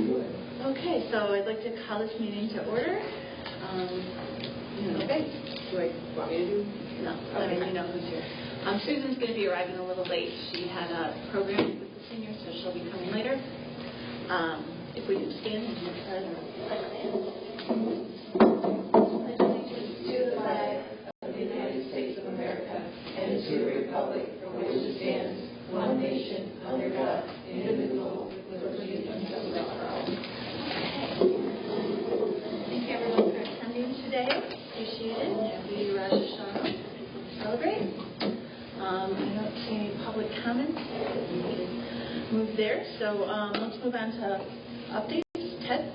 Okay, so I'd like to call this meeting to order. Okay. Do I want me to do? No, let me know who's here. Susan's going to be arriving a little late. She had a program with the seniors, so she'll be coming later. If we can stand and do the pledge. Pledge allegiance to the flag of the United States of America and to the republic for which it stands, one nation, under God, indivisible, with liberty and justice for all. Thank you everyone for attending today. Appreciate it. Happy Rosh Hashanah. Celebrate. I don't see any public comments. We can move there. So let's move on to updates. Ted?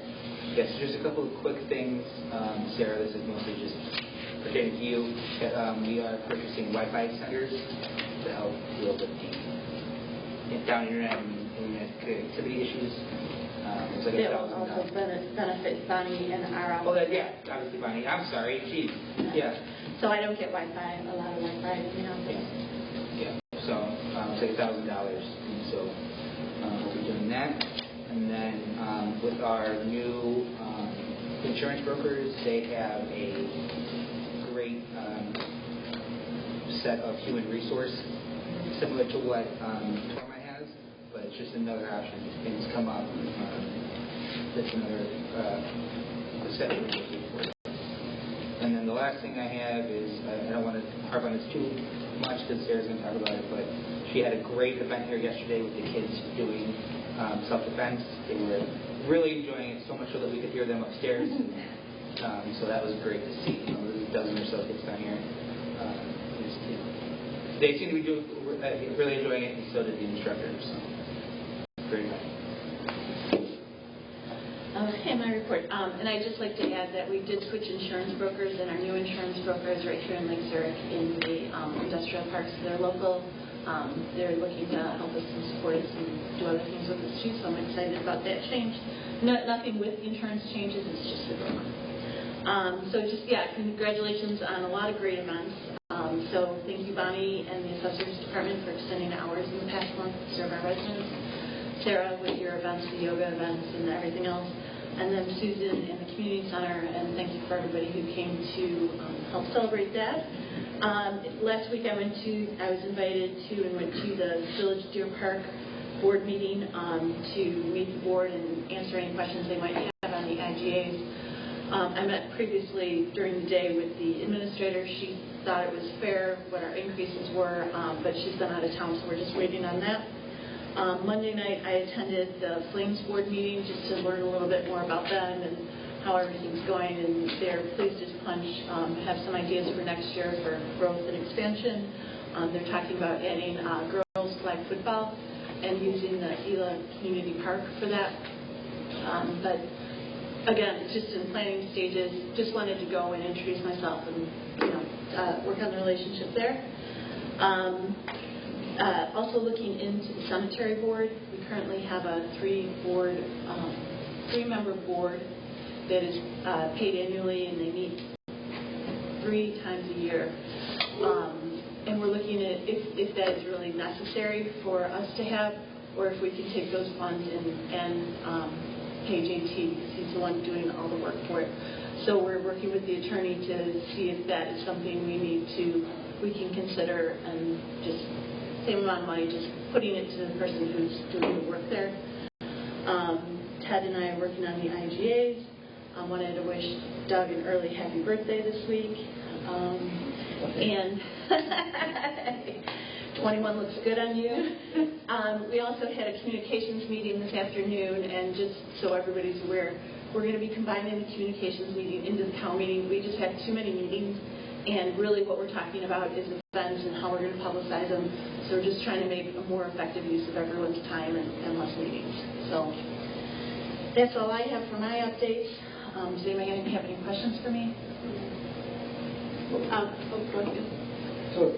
Yes, just a couple of quick things. Sarah, this is mostly just pertaining to you. We are purchasing Wi-Fi centers to help deal with the down internet and internet connectivity issues. It's like that will also benefit Bonnie and our office. Oh, yeah, obviously Bonnie. I'm sorry. Geez. Yeah. So I don't get Wi-Fi, a lot of Wi-Fi in the office. Yeah. So it's like $1,000. And so we'll be doing that. And then with our new insurance brokers, they have a great set of human resource, similar to what Torma has, but it's just another option. Things come up. That's another set of resources for you. And then the last thing I have is, I don't want to harp on this too much because Sarah's going to talk about it, but she had a great event here yesterday with the kids doing self-defense. They were really enjoying it, so much so that we could hear them upstairs. So that was great to see. There's a dozen or so kids down here. They seem to be really enjoying it, and so did the instructors. So very nice. Okay, my report. And I'd just like to add that we did switch insurance brokers, and our new insurance broker is right here in Lake Zurich in the industrial parks. They're local. They're looking to help us and support us and do other things with us too, so I'm excited about that change. Nothing with the insurance changes, it's just the broker. So just, congratulations on a lot of great events. So thank you, Bonnie and the Assessors Department, for extending hours in the past month to serve our residents. Sarah with your events, the yoga events, and everything else. And then Susan in the Community Center, and thank you for everybody who came to help celebrate that. Last week I was invited to and went to the Village Deer Park board meeting to meet the board and answer any questions they might have on the IGAs. I met previously during the day with the administrator. She thought it was fair what our increases were, but she's been out of town, so we're just waiting on that. Monday night I attended the Flames board meeting just to learn a little bit more about them and how everything's going, and they're pleased as punch, have some ideas for next year for growth and expansion. They're talking about adding girls flag football and using the Gila Community Park for that. But again, it's just in planning stages. Just wanted to go and introduce myself and work on the relationship there. Also looking into the cemetery board, we currently have a three-member board that is paid annually, and they meet 3 times a year. And we're looking at if that is really necessary for us to have, or if we can take those funds and pay JT because he's the one doing all the work for it. So we're working with the attorney to see if that is something we can consider, and just same amount of money, just putting it to the person who's doing the work there. Ted and I are working on the IGAs. I wanted to wish Doug an early happy birthday this week. And 21 looks good on you. We also had a communications meeting this afternoon, and just so everybody's aware, we're going to be combining the communications meeting into the COW meeting. We just have too many meetings, and really what we're talking about is events and how we're going to publicize them. So we're just trying to make a more effective use of everyone's time and less meetings. So that's all I have for my updates. Does anybody have any questions for me? Go ahead. So,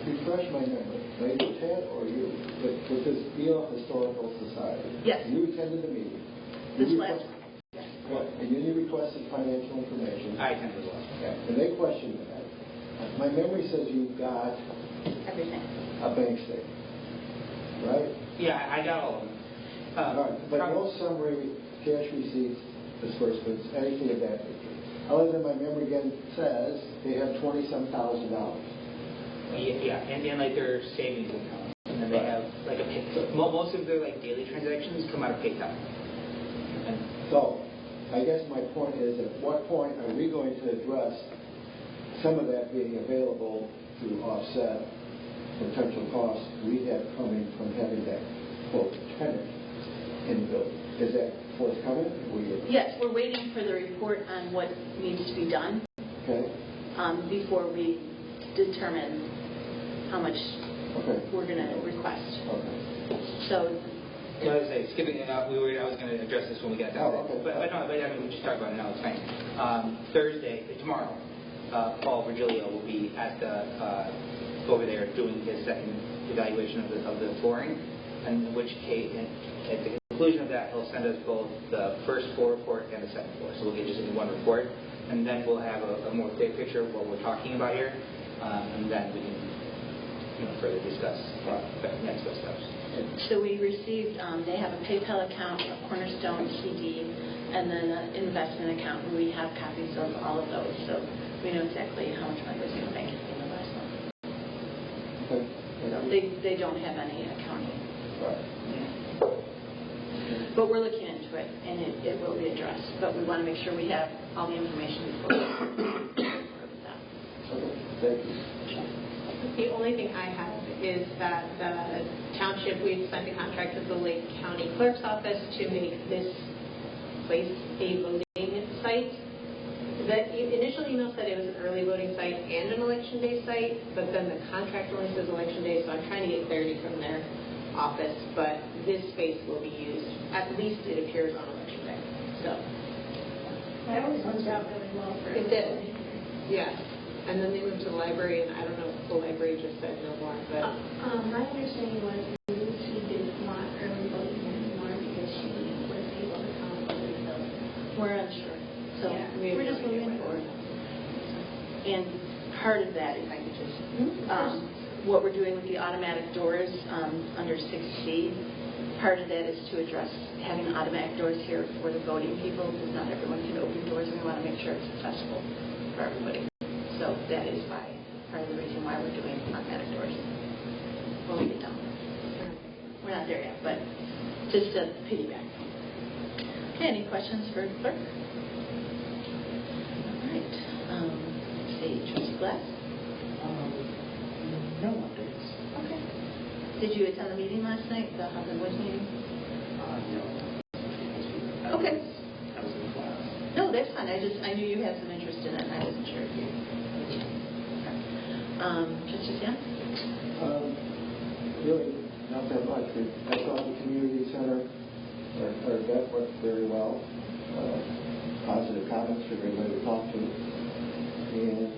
refresh my memory, maybe Ted or you, but with this Gila Historical Society. Yes. You attended the meeting. This last week. Yes. Right. And then you requested financial information. I attended the last. Yeah. And they questioned that. My memory says you got everything. A bank statement, right? Yeah, I got all of them. All right, but no summary, cash receipts, disbursements, anything of that nature. Other than my memory again says they have $20,000. Yeah, and like their savings account. And then they have like a pay. Most of their like daily transactions come out of PayPal. So, I guess my point is, at what point are we going to address some of that being available to offset potential costs we have coming from having that, quote, tenant in the building? Is that forthcoming? Yes, we're waiting for the report on what needs to be done. Okay. Before we determine how much Okay. we're going to request. Okay. So, I was say, skipping it out, I was going to address this when we got down to okay. it. But no, I mean, we just talked about it now, it's fine. Tomorrow, Paul Virgilio will be at over there doing his second evaluation of the flooring, and in which case, at the conclusion of that, he'll send us both the first floor report and the second floor. So we'll get just in one report, and then we'll have a more clear picture of what we're talking about here, and then we can further discuss next steps. So we received, they have a PayPal account, a Cornerstone CD, and then an investment account, and we have copies of all of those. So we know exactly how much money was going to make in the last month. Okay. So they don't have any accounting. Right. But we're looking into it, and it will be addressed. But we want to make sure we have all the information before we report with that. Okay. Thank you. The only thing I have is that the township, we've signed a contract with the Lake County Clerk's Office to make this place a voting site. The initial email said it was an early voting site and an election day site, but then the contract only says election day, so I'm trying to get clarity from their office, but this space will be used, at least it appears, on election day. So That always works out really well for it did. Yeah. And then they moved to the library, and I don't know if the library just said no more, but... my understanding was she didn't want early voting anymore because she was able to come to the building. We're unsure. So Yeah. we're just moving forward. And part of that, if I could just, what we're doing with the automatic doors under 6C, part of that is to address having automatic doors here for the voting people, because not everyone can open doors, and we want to make sure it's accessible for everybody. So that is part of the reason why we're doing automatic doors when we get done. We're not there yet, but just to piggyback. Okay, any questions for the clerk? All right. Let's see, Trustee Glass? No updates. Okay. Did you attend the meeting last night, the Housing Voice meeting? No. Okay. I was in class. No, that's fine. I knew you had some interest in it, and I wasn't sure if you... Trustee Yan? Really, not that much. I saw the community center, our event went very well. Positive comments for everybody to talk to. And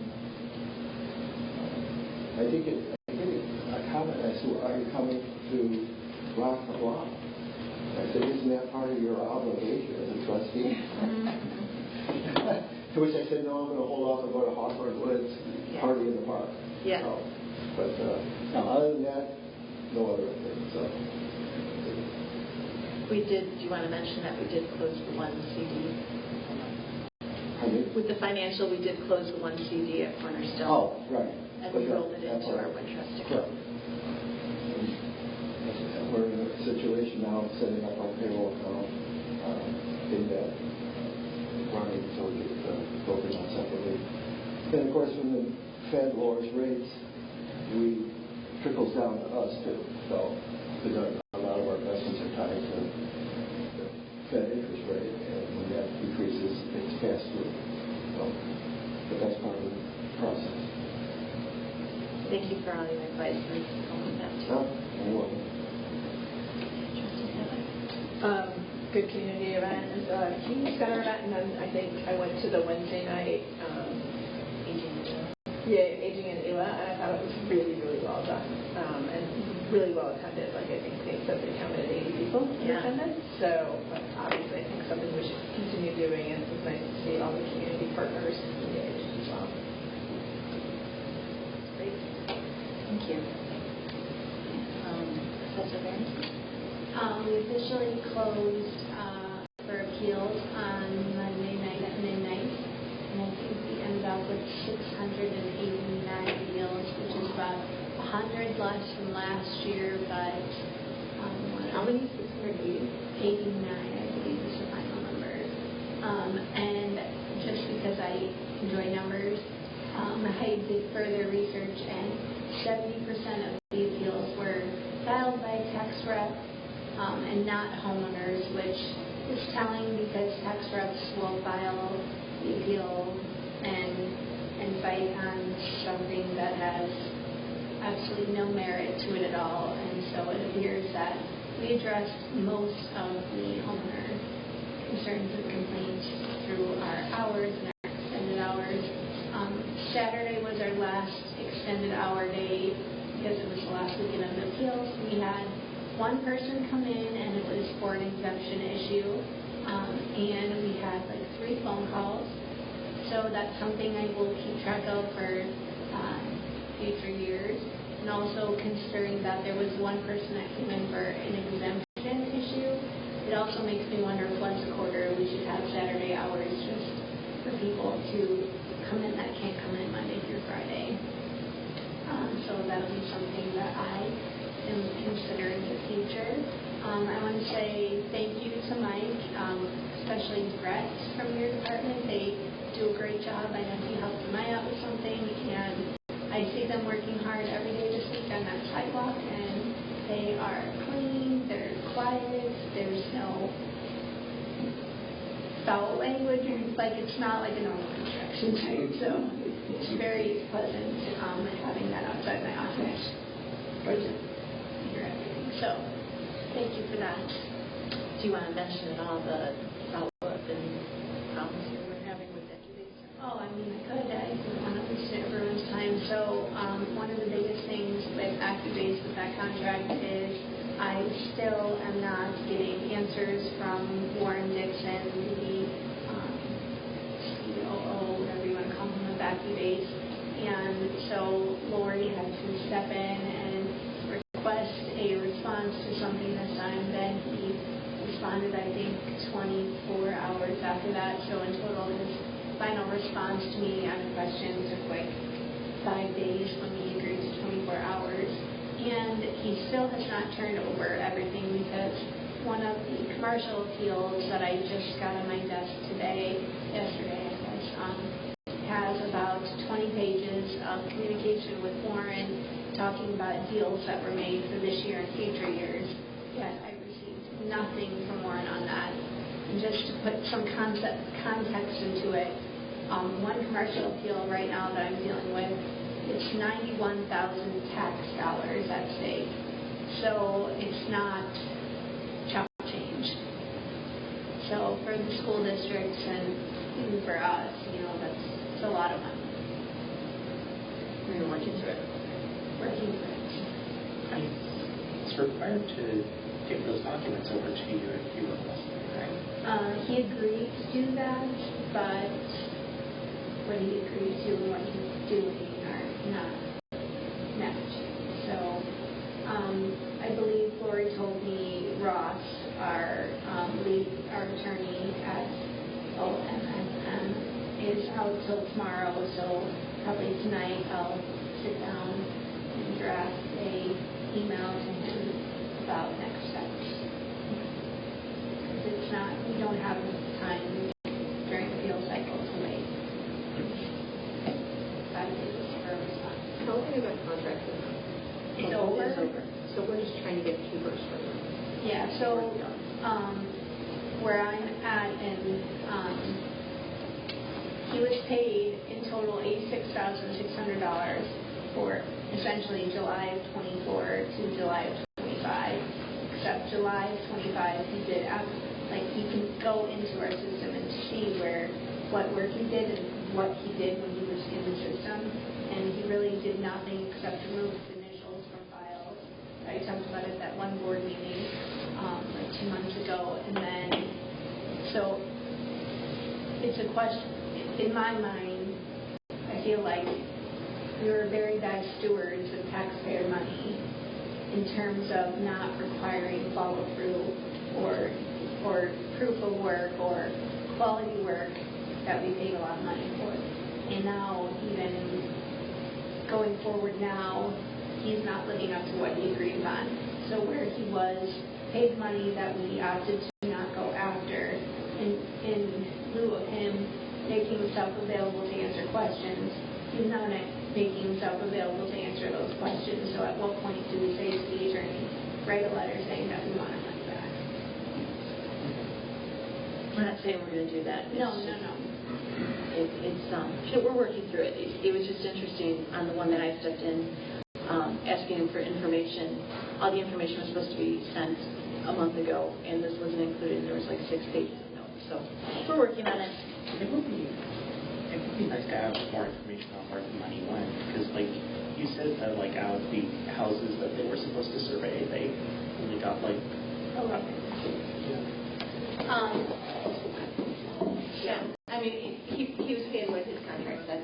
I think I did a comment. I said, are you coming to Rock the Block? I said, isn't that part of your obligation as a trustee? To which I said, no, I'm going to hold off and go to Hawthorne Woods party in the park. Yeah. So, but other than that, no other things. So. Do you want to mention that we did close the one CD? Pardon? With the financial, we did close the one CD at Cornerstone. Oh, right. And we rolled it into our Wintrust account. We're in a situation now of setting up our payroll account in that running so we get broken out separately. And of course, when the Fed lowers rates, trickles down to us too. So, because a lot of our investments are tied to the Fed interest rate, and when that decreases, it's passed through. So, but that's part of the process. Thank you for all your advice and helping that too. No, you're welcome. Trustee Heather? Good community event, community center event, and then I think I went to the Wednesday night Aging and ELA, and I thought it was really, really well done and really well attended. Like I think they said they counted 80 people in attendance. So obviously I think something we should continue doing, and it was nice to see all the community partners engaged as well. Great. Thank you. Professor Barnes? We officially closed for appeals on Monday night at midnight, and I think we ended up with 689 appeals, which is about 100 less than last year, but How many? 680? 89, I believe, is the final number. And just because I enjoy numbers, I did further research, and 70% of the appeals were filed by tax rep and not homeowners, which is telling because tax reps will file the appeal and fight on something that has absolutely no merit to it at all. And so it appears that we addressed most of the homeowner concerns and complaints through our hours and our extended hours. Saturday was our last extended hour day because it was the last weekend of the appeals. We had one person come in, and it was for an exemption issue, and we had like 3 phone calls. So that's something I will keep track of for future years. And also considering that there was one person that came in for an exemption issue, it also makes me wonder if once a quarter we should have Saturday hours just for people to come in that can't come in Monday through Friday. So that'll be something that I am considering in the future. I want to say thank you to Mike, especially Brett from your department. They do a great job. I know he helped Maya out with something, and I see them working hard every day this week on that sidewalk, and they are clean, they're quiet, there's no foul language, like it's not like a normal construction site, so it's very pleasant having that outside my office or to hear everything. So thank you for that. Do you want to mention at all the follow-up and problems you were having with AccuBase? Oh, I mean, I could. I didn't want to waste everyone's time. So one of the biggest things with AccuBase with that contract is I still am not getting answers from Warren Dixon, the COO, whatever you want to call him, of AccuBase. And so Lori had to step in and request a response to something this time. Then he responded, I think, 24 hours after that. So in total, his final response to me on a question took like 5 days when he agreed to 24 hours. And he still has not turned over everything because one of the commercial appeals that I just got on my desk yesterday, I guess, has about 20 pages of communication with Warren talking about deals that were made for this year and future years. Yet I received nothing from Warren on that. And just to put some context into it, one commercial appeal right now that I'm dealing with, it's 91,000 tax dollars at stake. So it's not chump change. So for the school districts and even for us, that's a lot of money. We're working through it. Working for it. It's required to give those documents over to you if you request them, right? He agreed to do that, but what he agreed to and what he's doing are not matching. So I believe Lori told me Ross, our attorney at OMSM, is out till tomorrow, so probably tonight I'll sit down and draft a email to him about next steps. Because we don't have time during the appeal cycle to wait. 5 days for a response. How long is that contract been? It's over. It's over. So we're just trying to get keepers for them. Yeah, so where I'm at, and he was paid in total $86,600 for essentially July of 24 to July of 25. Except July of 25, he did you can go into our system and see what work he did and what he did when he was in the system, and he really did nothing except remove his initials from files. I talked about it at that one board meeting like 2 months ago, and then so it's a question. In my mind, I feel like we were very bad stewards of taxpayer money in terms of not requiring follow-through or proof of work or quality work that we paid a lot of money for. And now, even going forward now, he's not living up to what he agreed upon. So where he was paid money that we opted to not go after, in lieu of him making himself available to answer questions, he's now making himself available to answer those questions. So at what point do we say to the attorney, write a letter saying that we want our money back? We're not saying we're going to do that. No. We're working through it. It was just interesting on the one that I stepped in, asking him for information. All the information was supposed to be sent a month ago, and this wasn't included. There was like 6 pages of notes. So we're working on it. It would be nice to have more information on where the money went, because like you said that like out of the houses that they were supposed to survey, they only got like Yeah. I mean, he was paid what his contract said.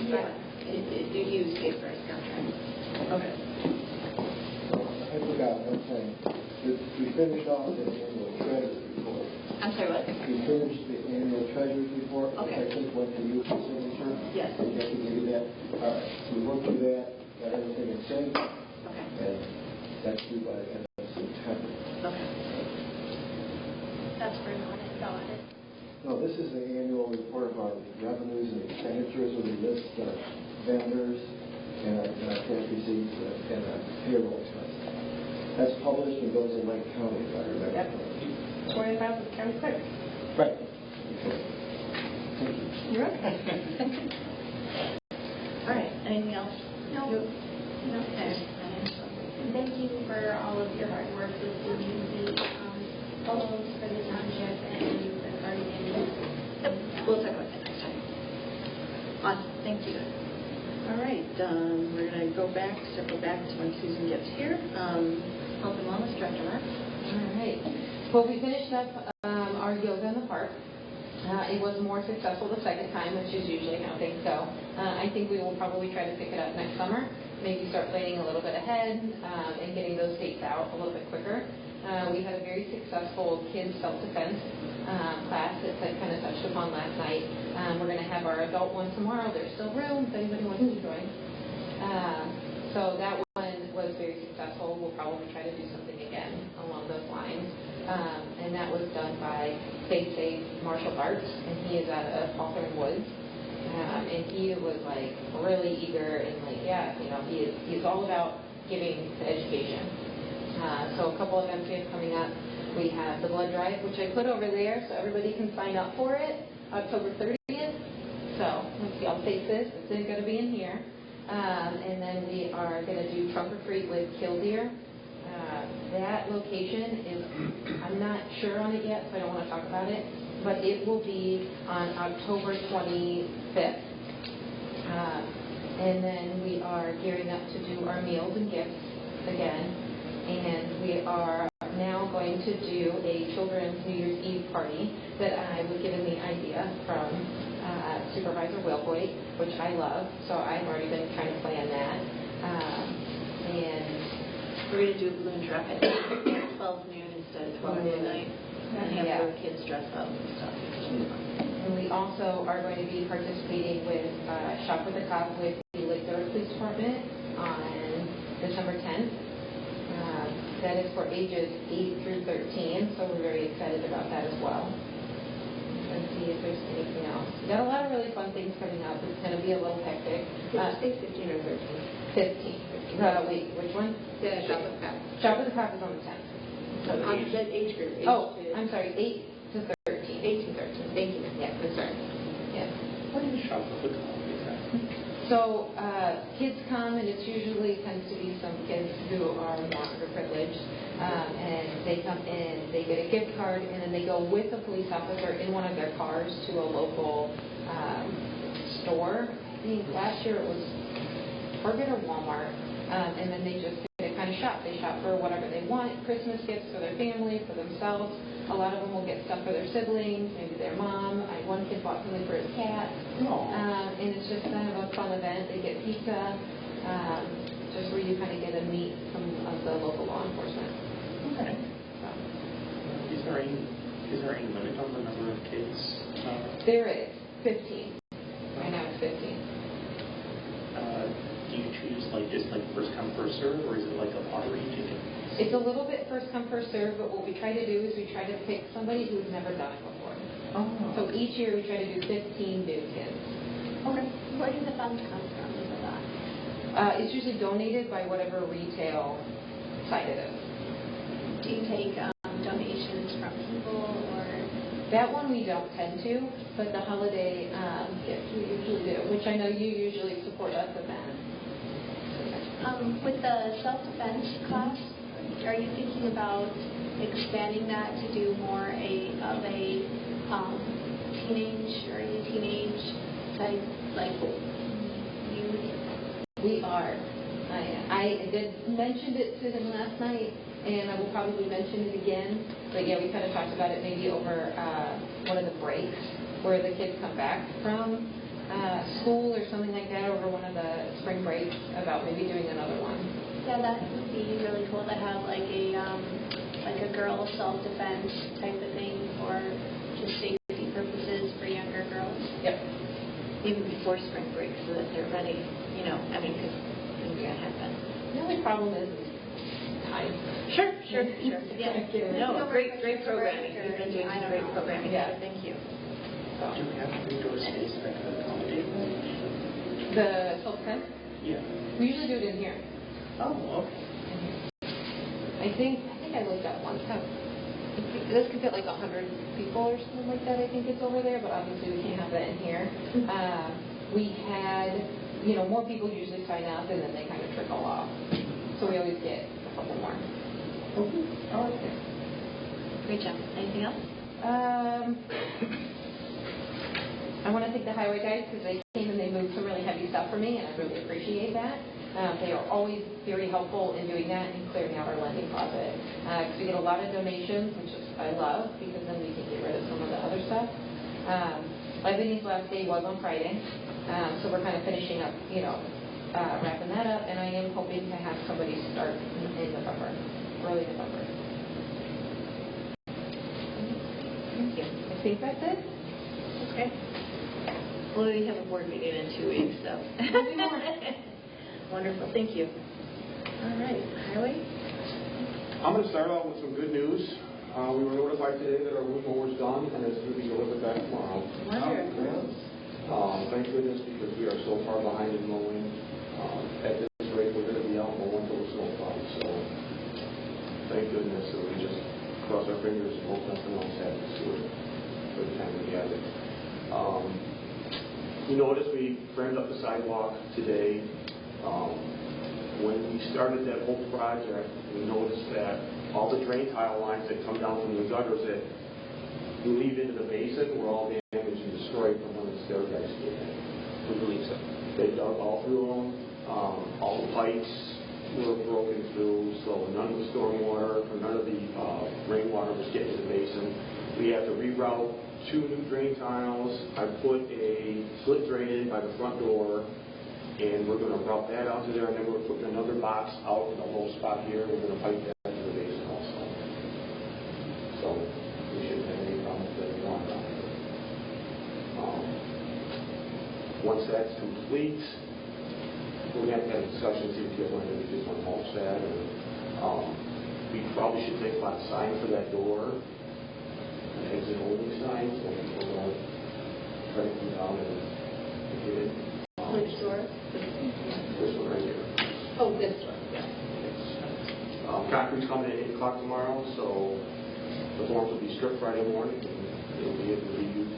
Yeah. He was paid for his contract. Okay. I forgot one thing. We finished off the annual treasurer's report. I'm sorry, what? We finished the annual treasurer's report, which Okay. I think went to you for signature. Yes. I have to give you that. All right. So we went through that, got everything in sync, Okay. and that's due by the end of September. Okay. That's for an audit. No, this is the annual report of our revenues and expenditures, where we list vendors and our cash receipts and our payroll expenses. That's published and goes in Lake County, if I remember. Yep. 25 with county clerk. Right. Okay. Thank you. You're okay. All right. Anything else? No. Okay. And thank you for all of your hard work with doing the photos for the township and the cardigan. Yep. We'll talk about that next time. Awesome. Thank you. All right. We're going to circle back to when Susan gets here. Health and Wellness Director, Mark. All right. Well, we finished up our yoga in the park. It was more successful the second time, which is usually how things go. I think we will probably try to pick it up next summer, maybe start planning a little bit ahead and getting those dates out a little bit quicker. We had a very successful kids self-defense class that I kind of touched upon last night. We're going to have our adult one tomorrow. There's still room if anybody wants to join. So that one was very successful. We'll probably try to do something again along those lines. And that was done by Faith Safe Martial Arts, and he is out of Hawthorne Woods. And he was like really eager and like, yeah, you know, he's all about giving to education. So a couple events we have coming up. We have the blood drive, which I put over there so everybody can sign up for it, October 30th. So let's see, I'll take this. It's going to be in here. And then we are going to do trunk or treat with Killdeer. That location is, I'm not sure on it yet, so I don't want to talk about it, but it will be on October 25th. And then we are gearing up to do our meals and gifts again. And we are now going to do a children's New Year's Eve party that I was given the idea from Supervisor Wilboy, which I love. So I've already been trying to plan that. And We're going to do a balloon drop at 12 noon instead of 12 midnight. And have the kids dress up and stuff. And we also are going to be participating with Shop with a Cop with the Lake Zurich Police Department on December 10th. That is for ages 8 through 13, so we're very excited about that as well. Let's see if there's anything else. We've got a lot of really fun things coming up. It's going to be a little hectic. Did you say 15 or 13? 15. Wait, which one? The Shop with a Cop. Shop with a Cop is on the 10th. So that age group. I'm sorry, 8 to 13. 8 to 13. Thank you. Yeah, that's right. Yeah. what do you shop with the call exactly? So kids come, and it usually tends to be some kids who are more underprivileged, and they come in, they get a gift card, and then they go with a police officer in one of their cars to a local store. I think last year it was Target or Walmart, and then they just kind of shop. They shop for whatever they want, Christmas gifts for their family, for themselves. A lot of them will get stuff for their siblings, maybe their mom. One kid bought something for his cat. And it's just kind of a fun event. They get pizza, just where you kind of get to meet some of the local law enforcement. Okay. So, Is there any limit on the number of kids? there is 15. Right now it's 15. Do you choose just first come first serve, or is it like a lottery ticket? It's a little bit first come first serve, but what we try to do is we try to pick somebody who's never done it before. Oh. So each year we try to do 15 new kids. Okay. Where do the funds come from for that? It's usually donated by whatever retail site it is. Do you take donations from people or? That one we don't tend to, but the holiday gift we usually do, which I know you usually support us with that. With the self-defense class, are you thinking about expanding that to do more of a teenage type, like youth? We are. I did mention it to him last night, and I will probably mention it again. But yeah, we kind of talked about it maybe over one of the breaks where the kids come back from school or something like that, over one of the spring breaks, about maybe doing another one. Yeah, that would be really cool to have like a girl self-defense type of thing for just safety purposes for younger girls. Yep. Even before spring break, so that they're ready, because things are going to happen. The only problem is time. Sure. Yeah. No, great programming. You've been doing some great programming. Yeah. Thank you. Do we have indoor space that can accommodate that? The self-defense? Yeah. We usually do it in here. Oh, okay. I think I looked at one time. This could fit like 100 people or something like that. I think it's over there, but obviously we can't have that in here. We had, more people usually sign up, and then they kind of trickle off. So we always get a couple more. Okay. Oh, okay. Great job. Anything else? I want to thank the highway guys because they came and they moved some really heavy stuff for me, and I really appreciate that. They are always very helpful in doing that and clearing out our lending closet. Because we get a lot of donations, which I love, because then we can get rid of some of the other stuff. Lebanese last day was on Friday, so we're kind of finishing up, wrapping that up, and I am hoping to have somebody start in November, early November. Thank you. I think that's it. Okay. Well, we have a board meeting in 2 weeks, so. Wonderful. Thank you. All right. Highway? I'm going to start out with some good news. We were notified today that our roof mower is done and it's going to be delivered back tomorrow. Wonderful. Thank goodness, because we are so far behind in mowing. At this rate, we're going to be out mowing until the snow comes. So thank goodness. So we just cross our fingers and hope nothing else happens to it for the time we have it. You notice we framed up the sidewalk today. When we started that whole project, we noticed that all the drain tile lines that come down from the gutters that lead into the basin were all damaged and destroyed from when the stair guys came in. We believe so. They dug all through them. All the pipes were broken through, so none of the stormwater or none of the rainwater was getting to the basin. We had to reroute 2 new drain tiles. I put a slip drain in by the front door, and we're going to route that out to there, and then we're putting another box out in a low spot here. We're going to pipe that to the basin also. So we shouldn't have any problem with that going on. Once that's complete, we're going to have a discussion, see if we want to just want to mulch that, or we probably should think about a sign for that door. Exit only signs, so we're going to try to come down and get it. Which door? This one right here. Oh, this one. Yeah. Concrete's coming at 8 o'clock tomorrow, so the forms will be stripped Friday morning, and it'll be able to be used.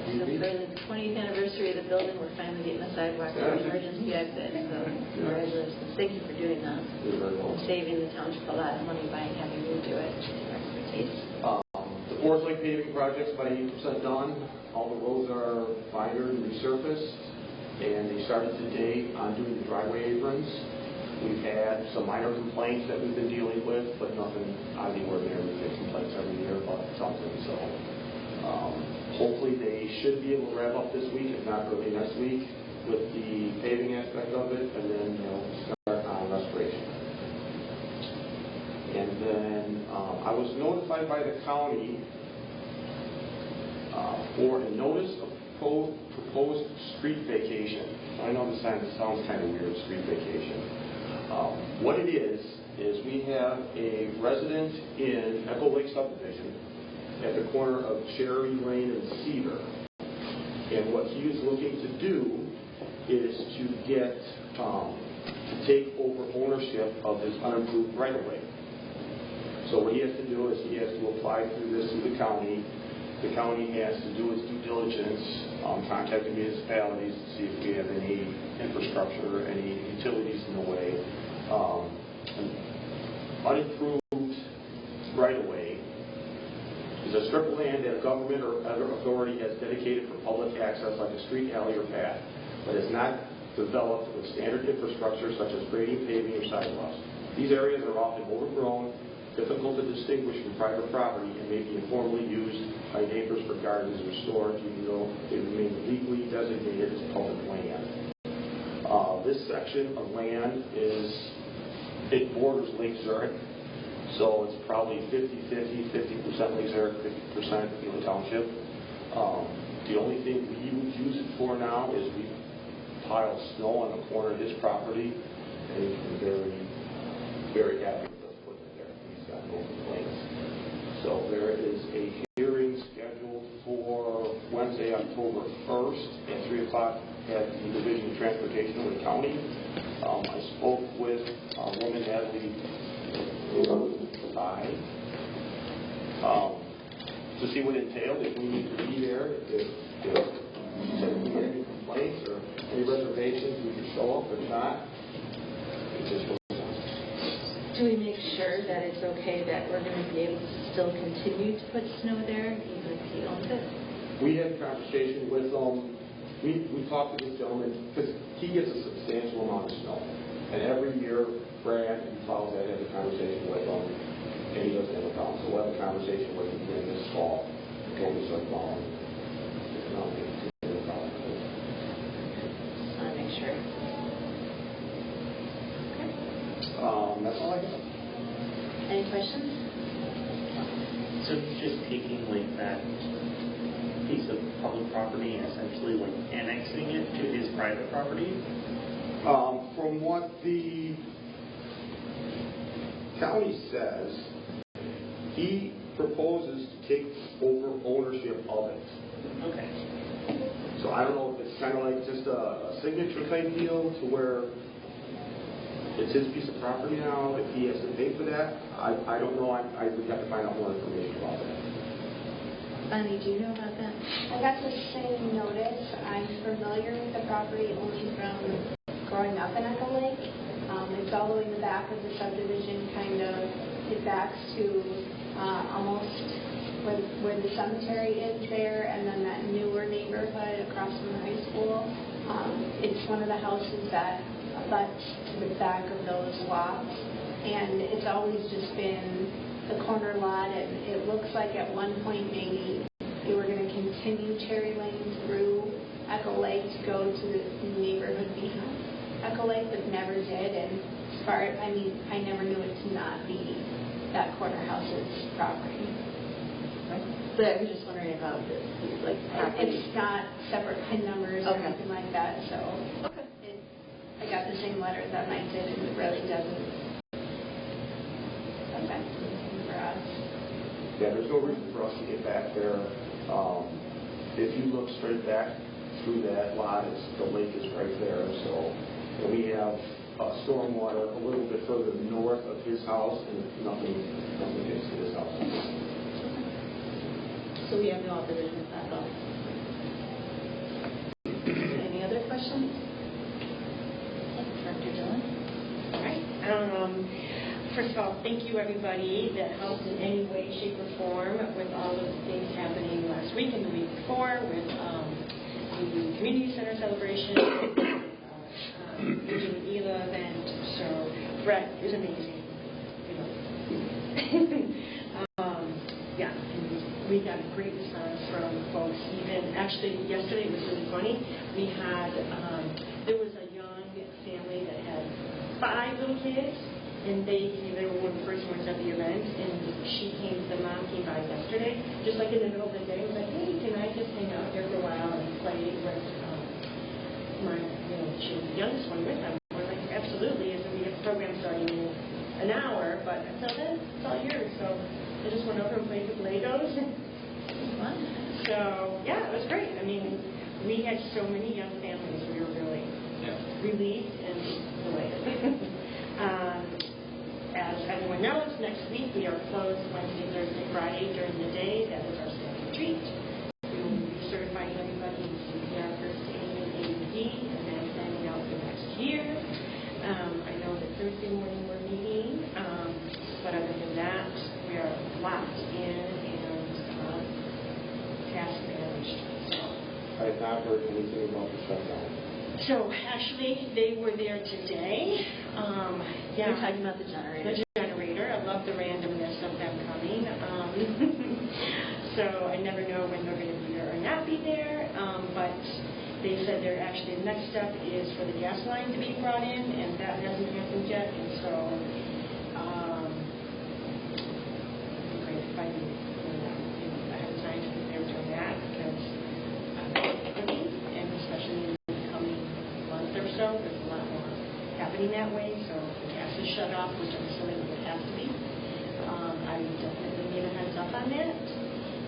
So for the 20th anniversary of the building, we're finally getting a sidewalk for emergency exit. So congratulations. Thank you for doing that. You're very welcome. Saving the township a lot of money by having you do it. The Forest Lake paving project's about 80% done. All the roads are binder and resurfaced, and they started today on doing the driveway aprons. We've had some minor complaints that we've been dealing with, but nothing out of the ordinary. We get complaints every year about something, so hopefully they should be able to wrap up this week, if not early next week, with the paving aspect of it, and then start restoration. And then I was notified by the county for a notice of proposed street vacation. I know this sounds kind of weird, street vacation. What it is we have a resident in Echo Lake subdivision at the corner of Cherry Lane and Cedar. And what he is looking to do is to get, to take over ownership of his unimproved right-of-way. So what he has to do is he has to apply through this to the county. The county has to do its due diligence, contact the municipalities to see if we have any infrastructure, any utilities in the way. Unimproved right-of-way is a strip of land that a government or other authority has dedicated for public access, like a street, alley, or path, but is not developed with standard infrastructure such as grading, paving, or sidewalks. These areas are often overgrown, difficult to distinguish from private property, and may be informally used by neighbors for gardens or storage, even though they remain legally designated as public land. This section of land it borders Lake Zurich, so it's probably 50-50, 50% Lake Zurich, 50% Gila Township. The only thing we would use it for now is we pile snow on the corner of his property, and he's been very, very happy with us putting it there. He's got no complaints. So there is a hearing scheduled for Wednesday, October 1st at 3 o'clock at the Division of Transportation of the county. I spoke with a woman, Natalie Tsai, to see what it entailed, if we need to be there, if we had any complaints or any reservations, we could show up. If not, it just goes on. Do we make sure that it's okay that we're going to be able to still continue to put snow there, even if he owns it? We had a conversation with we talked to this gentleman because he gets a substantial amount of snow. And every year, Brad, who follows that, has a conversation with him, and he doesn't have a problem. So we'll have a conversation with him again this fall before we start falling. Just want to make sure. Okay. That's all I got. Any questions? So just taking like that piece of public property and essentially like annexing it to his private property? From what the county says, he proposes to take over ownership of it. Okay. So I don't know if it's kind of like just a signature type deal to where it's his piece of property now, if he has to pay for that. I don't know. I would have to find out more information about that. Bonnie, do you know about that? I got the same notice. I'm familiar with the property only from growing up in Echo Lake. It's all the way in the back of the subdivision, kind of. It backs to almost where the cemetery is there, and then that newer neighborhood across from the high school. It's one of the houses that abuts to the back of those lots, and it's always just been the corner lot, and it looks like at one point maybe they were going to continue Cherry Lane through Echo Lake to go to the neighborhood behind Echo Lake, but never did. And as far I never knew it to not be that corner house's property. But I was just wondering about this, like property. It's not separate PIN numbers or Okay. anything like that, so Okay. I got the same letter that Mike did, and it really doesn't affect anything for us. Yeah, there's no reason for us to get back there. If you look straight back through that lot, the lake is right there. So we have stormwater a little bit further north of his house, and nothing gets to his house. So we have no opposition to that at all. Any other questions? Director Dillon? All right. First of all, thank you everybody that helped in any way, shape, or form with all of the things happening last week and the week before with the community center celebration, the Gila event. So Brett is amazing. Yeah, and we got a great response from folks. Even actually yesterday it was really funny. We had there was a young family that had 5 little kids, and they were one of the first ones at the event, and the mom came by yesterday, just like in the middle of the day, was like, hey, can I just hang out here for a while and play with she was the youngest one with them. We're like, absolutely, we have a program starting in an hour, but until then, it's all yours. So I just went over and played with Legos. So, yeah, it was great. I mean, we had so many young families. We were really relieved and delighted. As everyone knows, next week we are closed Wednesday, Thursday, Friday during the day. That is our staff retreat. We will be certifying everybody in CPR, first aid, and AED, and then planning out for next year. I know that Thursday morning we're meeting, but other than that, we are locked in and task managed. I have not heard anything about the shutdown. So actually, they were there today. You're talking about the generator. The generator. I love the randomness of them coming. So I never know when they're going to be there or not be there. But they said they're actually, the next step is for the gas line to be brought in, and that hasn't happened yet. And so it'd be great if I knew ahead of time to prepare for that, because and especially in the coming month or so, there's a lot more happening that way. So if the gas is shut off, which I'm assuming it has to be, I would definitely need a heads up on that.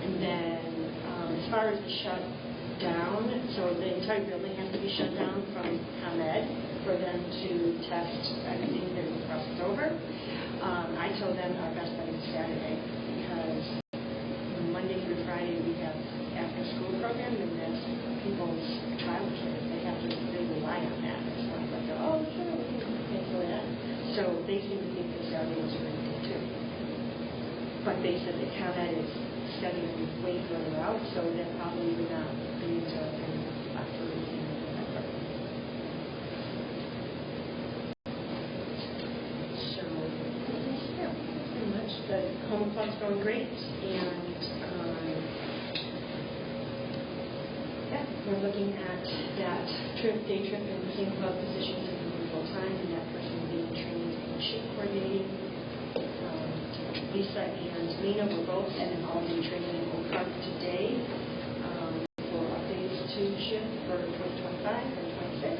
And then as far as the shutdown, so the entire building has to be shut down from ComEd for them to test everything that is crossed over. I told them our best bet is Saturday, because Monday through Friday we have after school program, and that's people's childcare. They rely on that. It's not like, oh, sure, we can pay for that. So they seem to think that Saturday was a great day too. But they said that ComEd is setting way further out, so that probably would not be until October and November. So, yeah, pretty much the home club's going great, and we're looking at that day trip in the same club positions to be full time, and that person being trained in shift coordinating. Lisa and Lena were both in an all-day training in Oak Park today for updates to shift for 2025 and 26.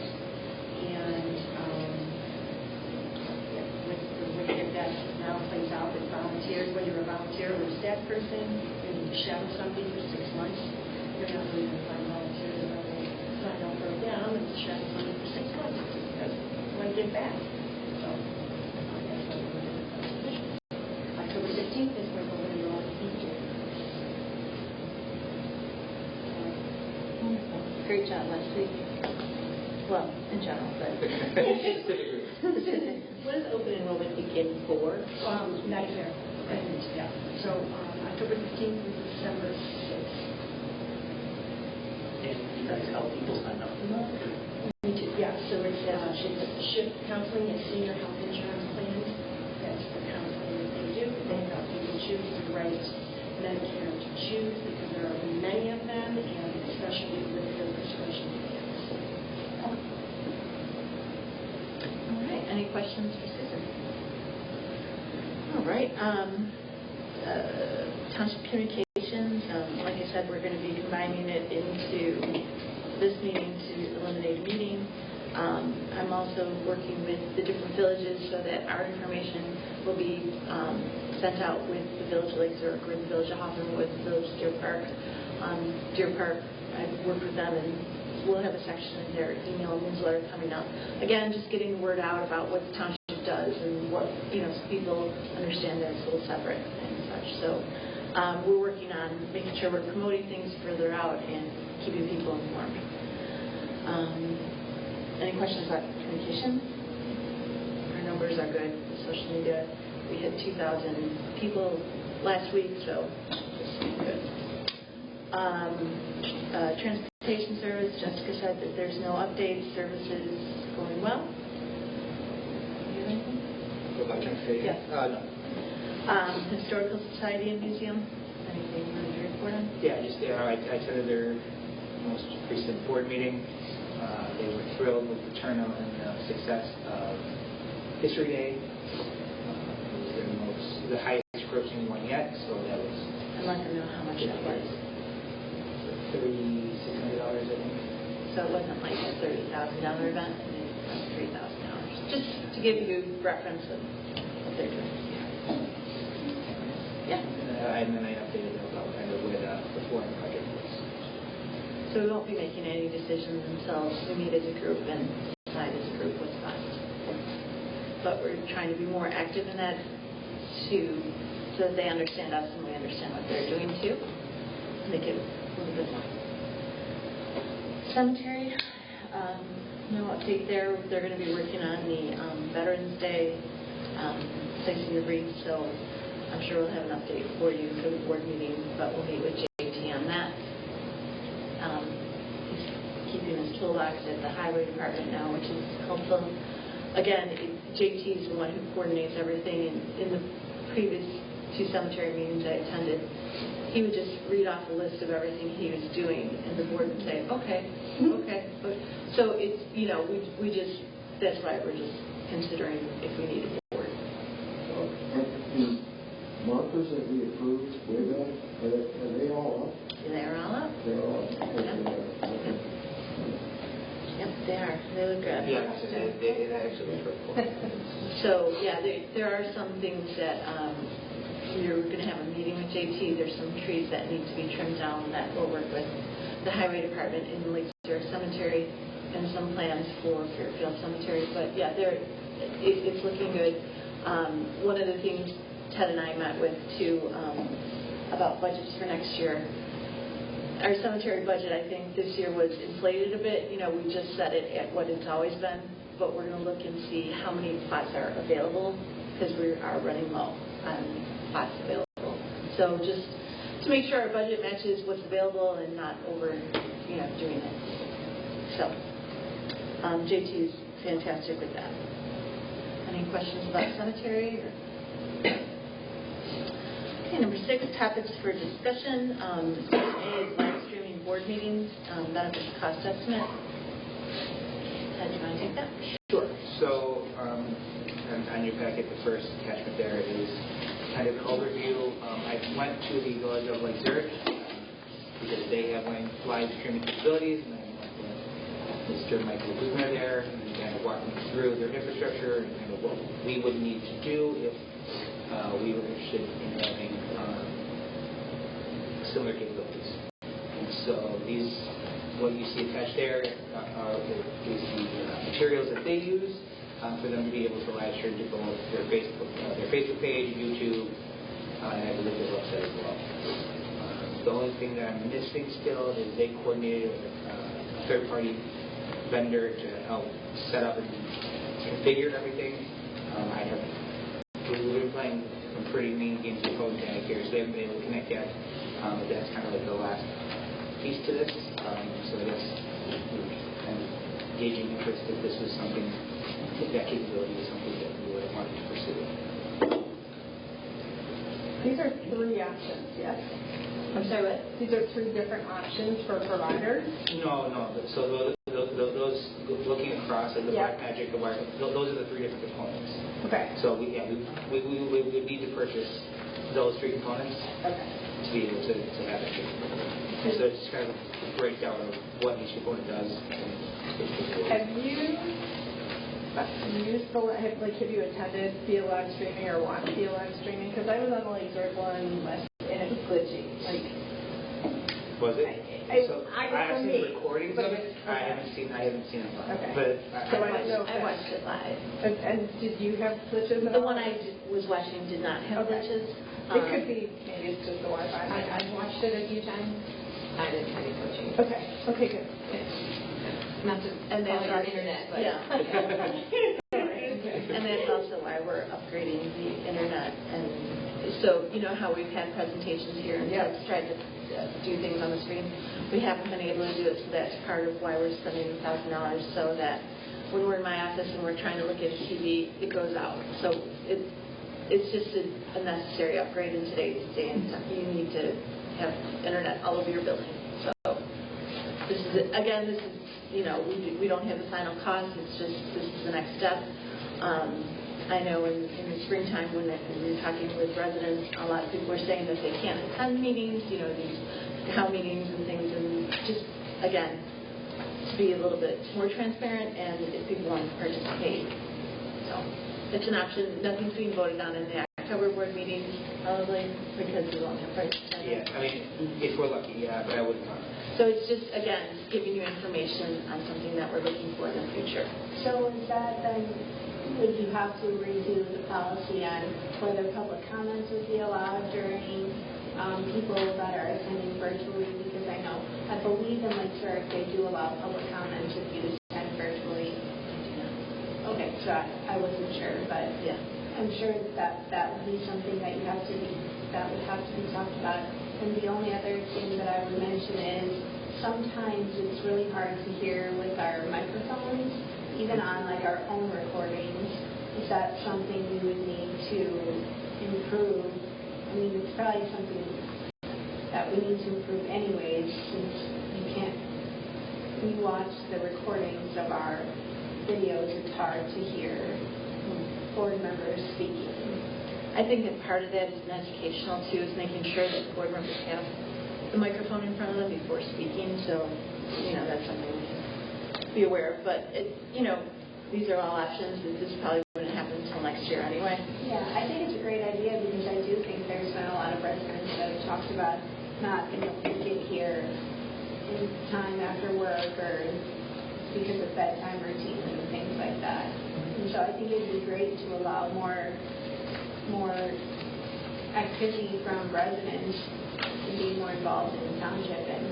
And with the way that now plays out with volunteers, whether you're a volunteer or a staff person, you need to shadow somebody for 6 months. You're not really going to find volunteers that will sign up for a down and shadow somebody for 6 months because you want to give back. So that's what we're doing. October 15th is when we're going to roll feature. Great job last week. Well, in general, but What does open enrollment begin for? Medicare. And, yeah. So October 15th to December 6th. And you guys help people sign up for that? Yeah, so it's shift counseling and senior health insurance plans. That's the counseling that they do. They help people choose the right Medicare to choose, because there are many of them, and especially with the prescription plans. all right. Any questions for Susan? All right. Township communications. Like I said, we're going to be combining it into this meeting to eliminate a meeting. I'm also working with the different villages so that our information will be sent out with the Village of Lake Zurich, or the Village of Hawthorne, with the Village of Deer Park. Deer Park, I've worked with them, and we'll have a section in their email newsletter coming up. Again, just getting the word out about what the township does and what, so people understand that it's a little separate and such. So we're working on making sure we're promoting things further out and keeping people informed. Any questions about communication? Our numbers are good with social media. We hit 2,000 people last week, so it's good. Transportation service, Jessica said that there's no updates. Services going well. About transportation? Yes. No. Historical Society and Museum, anything you want to report on? Yeah, I attended their most recent board meeting. They were thrilled with the turnout and the success of History Day. It was the highest grossing one yet, so that was And let them know how much that was. $3,600, I think. So it wasn't like a $30,000 event, I mean, it was $3,000. Just to give you reference of what they're doing. Yeah. And then I updated them about kind of where the flooring project was. So we won't be making any decisions until we meet as a group and decide as a group what's best. But we're trying to be more active in that so that they understand us and we understand what they're doing too. Make it a little bit more. Cemetery, no update there. They're going to be working on the Veterans Day, placing the wreaths, so I'm sure we'll have an update for you for the board meeting, but we'll meet with JT on that. He's keeping his toolbox at the highway department now, which is helpful. Again, JT is the one who coordinates everything. In the previous 2 cemetery meetings I attended, he would just read off a list of everything he was doing, and the board would say, okay. So it's, we just, that's why we're just considering if we need a board. The markers that we approved way back, are they all up? They're all up. They're all up. Okay. Yep, they are. They look good. Yeah, it actually was pretty cool. So, yeah, there are some things that we're going to have a meeting with JT. There's some trees that need to be trimmed down that we'll work with the highway department in Lake Zurich Cemetery and some plans for Fairfield Cemetery. But, yeah, it's looking good. One of the things Ted and I met with, too, about budgets for next year, our cemetery budget, I think, this year was inflated a bit. We just set it at what it's always been, but we're going to look and see how many plots are available because we are running low on plots available. So just to make sure our budget matches what's available and not over, doing it. So JT is fantastic with that. Any questions about cemetery? Okay, number 6, topics for discussion. Discussion A is live streaming board meetings, benefits cost estimate. Ted, do you want to take that? Sure. So on your packet, the first attachment there is kind of an overview. I went to the Village of Lake Zurich because they have live streaming capabilities, and I went with Mr. Michael Guzman there and kind of walking through their infrastructure and kind of what we would need to do if we were interested in having similar capabilities. And so what you see attached there is the materials that they use for them to be able to live stream to both their Facebook page, YouTube, and I believe their website as well. The only thing that I'm missing still is they coordinated with a third-party vendor to help set up and configure everything. We've been playing some pretty mean games of phone tag here, so they haven't been able to connect yet. But that's kind of like the last piece to this. So I guess we're kind of gauging interest if this was something, if that capability is something that we would want to pursue. These are 3 options, yes? I'm sorry, what? These are 3 different options for providers? No. So those looking across at the Black Magic, the Wire, those are the 3 different components. Okay. So we would need to purchase those 3 components to be able to have it. So it's kind of a breakdown of what each component does. Have you attended the live streaming or watched the live streaming? Because I was on the Lake Zurich one last and it was glitchy. Was it? I've seen me. recordings of it. I haven't seen it live. Okay. But So I don't know. I watched it live. And did you have glitches? The one I was watching did not have glitches. It could be, maybe it's just the Wi-Fi. I've watched it a few times. I didn't have any coaching. Okay, good. Not to And call that's your internet, but... Yeah. And that's also why we're upgrading the internet. And so, how we've had presentations here and Ted's tried to do things on the screen. We haven't been able to do it, so that's part of why we're spending $1,000 so that when we're in my office and we're trying to look at TV, it goes out. So it's just a necessary upgrade in today's day and time. You need to have internet all over your building. So this is, we don't have the final cost. It's just, this is the next step. I know in the springtime when we were talking with residents, a lot of people were saying that they can't attend meetings, these town meetings and things, and just, again, to be a little bit more transparent and if people want to participate. So it's an option. Nothing's being voted on in the October board meetings, probably, because we won't have participants. Yeah, I mean, if we're lucky, yeah, but I wouldn't want to. So it's just, again, giving you information on something that we're looking for in the future. So is that then, would you have to redo the policy on whether public comments would be allowed during people that are attending virtually? Because I believe in Lake Zurich they do allow public comments if you attend virtually. Okay, so I wasn't sure, but Yeah. I'm sure that would be something that would have to be talked about. And the only other thing that I would mention is sometimes it's really hard to hear with our microphones, even on like our own recordings. Is that something we would need to improve? I mean, it's probably something that we need to improve anyways, since we watch the recordings of our videos, it's hard to hear board members speaking. I think that part of that is an educational, too, is making sure that board members have the microphone in front of them before speaking. So, that's something we can be aware of. But, these are all options. This probably wouldn't happen until next year anyway. Yeah, I think it's a great idea because I do think there's been a lot of residents that have talked about not being able to get here in time after work or because of bedtime routines and things like that. And so I think it'd be great to allow more activity from residents to be more involved in the township. And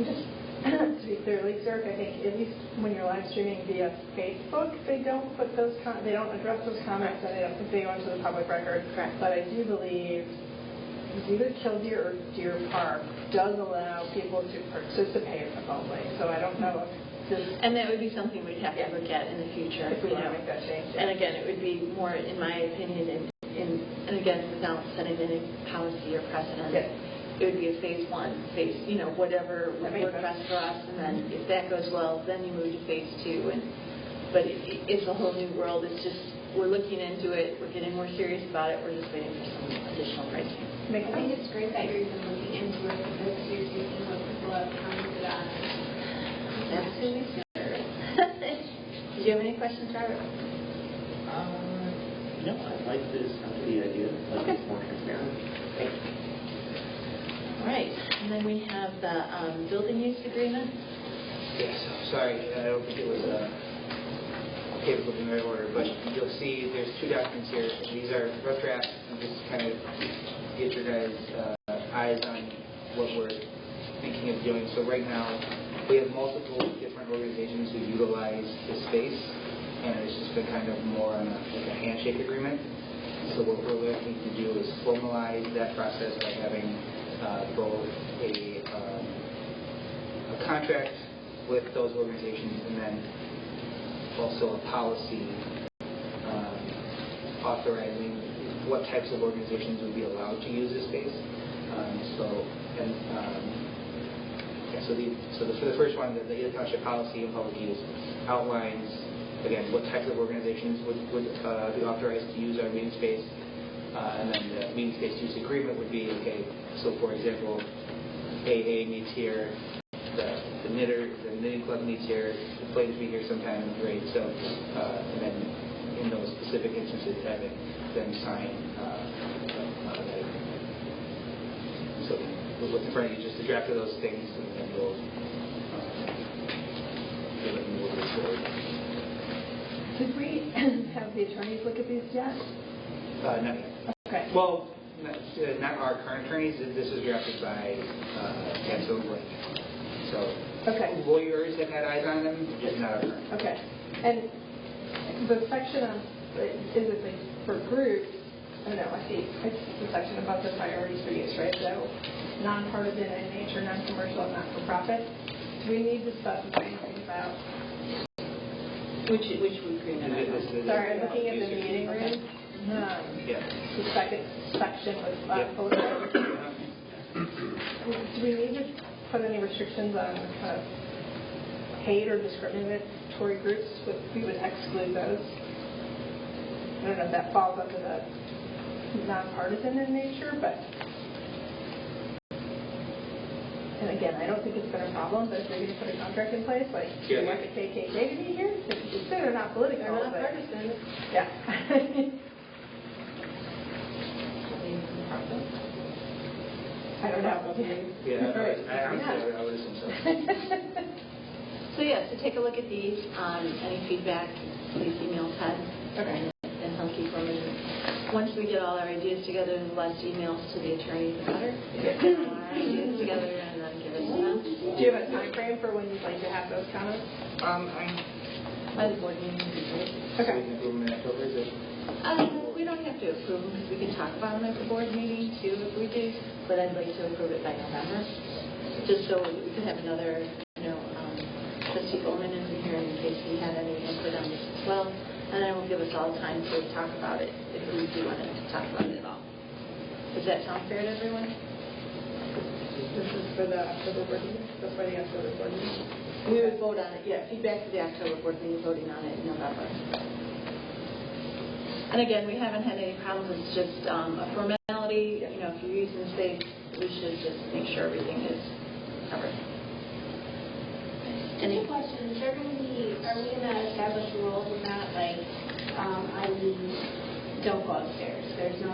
just to be clear, Lake Zurich, I think at least when you're live streaming via Facebook, they don't put those they don't address those comments, and I don't think they go into the public record. Correct. But I do believe either Killdeer or Deer Park does allow people to participate remotely. So I don't know if And that would be something we'd have to look at in the future. if we want to make that change. And again, it would be more, in my opinion, and again, without setting any policy or precedent, it would be a phase one, whatever would work best for us, and then if that goes well, then you move to phase two. But it's a whole new world. It's just, we're looking into it, we're getting more serious about it, we're just waiting for some additional pricing. I think it's great that you're even looking into it because you're taking what people have commented on. Absolutely. Did you have any questions, Robert? No, I like this idea. I like it's more transparent. Great. All right, and then we have the building use agreement. Yes, sorry, I don't think it was capable in the right order, but you'll see there's two documents here. These are rough drafts, and just kind of get your guys' eyes on what we're thinking of doing. So right now, we have multiple different organizations who utilize the space, and it's just been kind of more on like a handshake agreement. So what we're looking to do is formalize that process by having both a contract with those organizations and then also a policy authorizing what types of organizations would be allowed to use this space. For the first one, the Ely Township Policy and Public Use outlines, again, what types of organizations would be authorized to use our meeting space. And then the meeting space use agreement would be, okay, so for example, AA meets here, the knitting club meets here, the players meet here sometime, great. So, and then in those specific instances, having them sign that agreement. So what's in front of you, just a draft of those things, and then we'll move this forward. Did we have the attorneys look at these yet? Not yet. Okay. Well, not our current attorneys. This was drafted by Cancel and Blake. So lawyers have had eyes on them, just not our current. Okay. And the section on, is it like for groups? Oh no, I see. It's the section about the priorities for use, right? So non-partisan in nature, non-commercial, and not-for-profit. Do we need to specify anything about? Which agreement? Sorry, I'm looking at the meeting room. The second section was public records. Do we need to put any restrictions on kind of paid or discriminatory groups? We would exclude those. I don't know if that falls under the nonpartisan in nature, but, and again, I don't think it's been a problem, but if you're going to put a contract in place, like, do you want the KKK to be here? Because you said they're not political. They're not but- partisan. Yeah. I don't know. Yeah, I would assume so. So yeah, so take a look at these. Any feedback, please email Ted. Okay. And he'll keep them. And once we get all our ideas together, the less emails to the attorney, the better. Get all our ideas together and then give it to them. Do you have a time frame for when you'd like to have those comments? By the board meeting would be great. So we can approve them in October, is it? We don't have to approve them because we can talk about them at the board meeting too if we do, but I'd like to approve it by November, just so we could have another, trustee Bowman isn't here in case he had any input on this as well, and then it will give us all time to talk about it if we do want to talk about it at all. Does that sound fair to everyone? This is for the October board meeting? That's why the October board meeting? We would vote on it, yeah, feedback to the October board meeting, voting on it in November. And again, we haven't had any problems, it's just a formality, if you're using space, we should just make sure everything is covered. Any questions? Are we going to establish rules in that, like, i.e., don't go upstairs? There's no,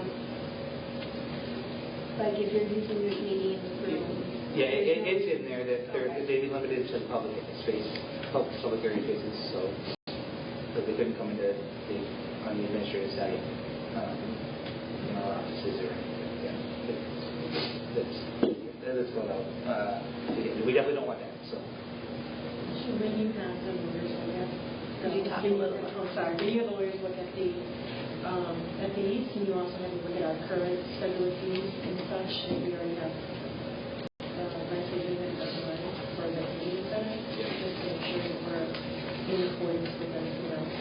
like, if you're using your meeting room. Yeah, it's in there that they'd be limited to public space, public area spaces, so they couldn't come into on the administrative side, in our offices or that's spelled out. We definitely don't want that. So. When you have the lawyers look at, Could you talk a little bit? Oh, sorry. When you have the lawyers look at at these, and you also have to look at our current schedule of fees and such, and we already have rent agreement for the meeting center, just to make sure that we're in accordance with everything else.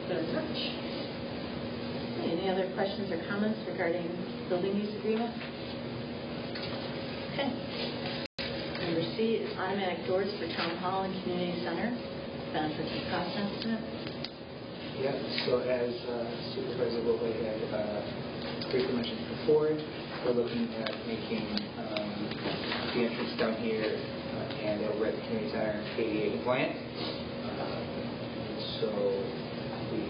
Very much. Any other questions or comments regarding building use agreement? Okay. Number C is automatic doors for town hall and community center. Benefits and cost estimate. Yeah, so as Supervisor Wilhoit had briefly mentioned before, we're looking at making the entrance down here and over at the community center ADA compliant. So we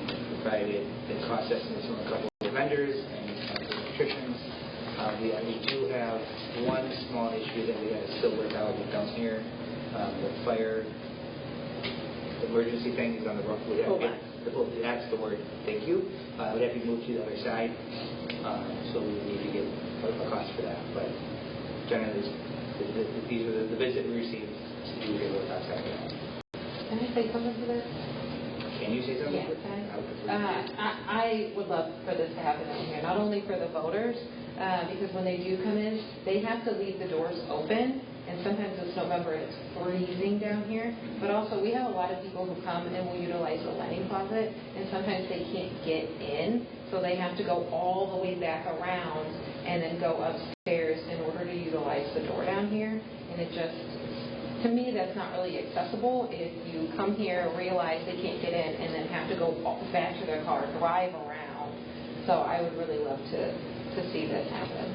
provided the cost estimates from a couple of vendors and electricians. We do have one small issue that we got to still work out down here. The fire emergency thing is on the roof. That's the word. Thank you. We'd have to move to the other side, so we need to get a cost for that. But generally, these are the bids that we received. So we get a cost after that. Can I say something to this? Can you say something? Yes. I would love for this to happen down here, not only for the voters, because when they do come in, they have to leave the doors open, and sometimes it's November and it's freezing down here, but also we have a lot of people who come and will utilize the linen closet, and sometimes they can't get in, so they have to go all the way back around and then go upstairs in order to utilize the door down here, and it just... To me, that's not really accessible if you come here, realize they can't get in, and then have to go back to their car, drive around. So I would really love to see this happen.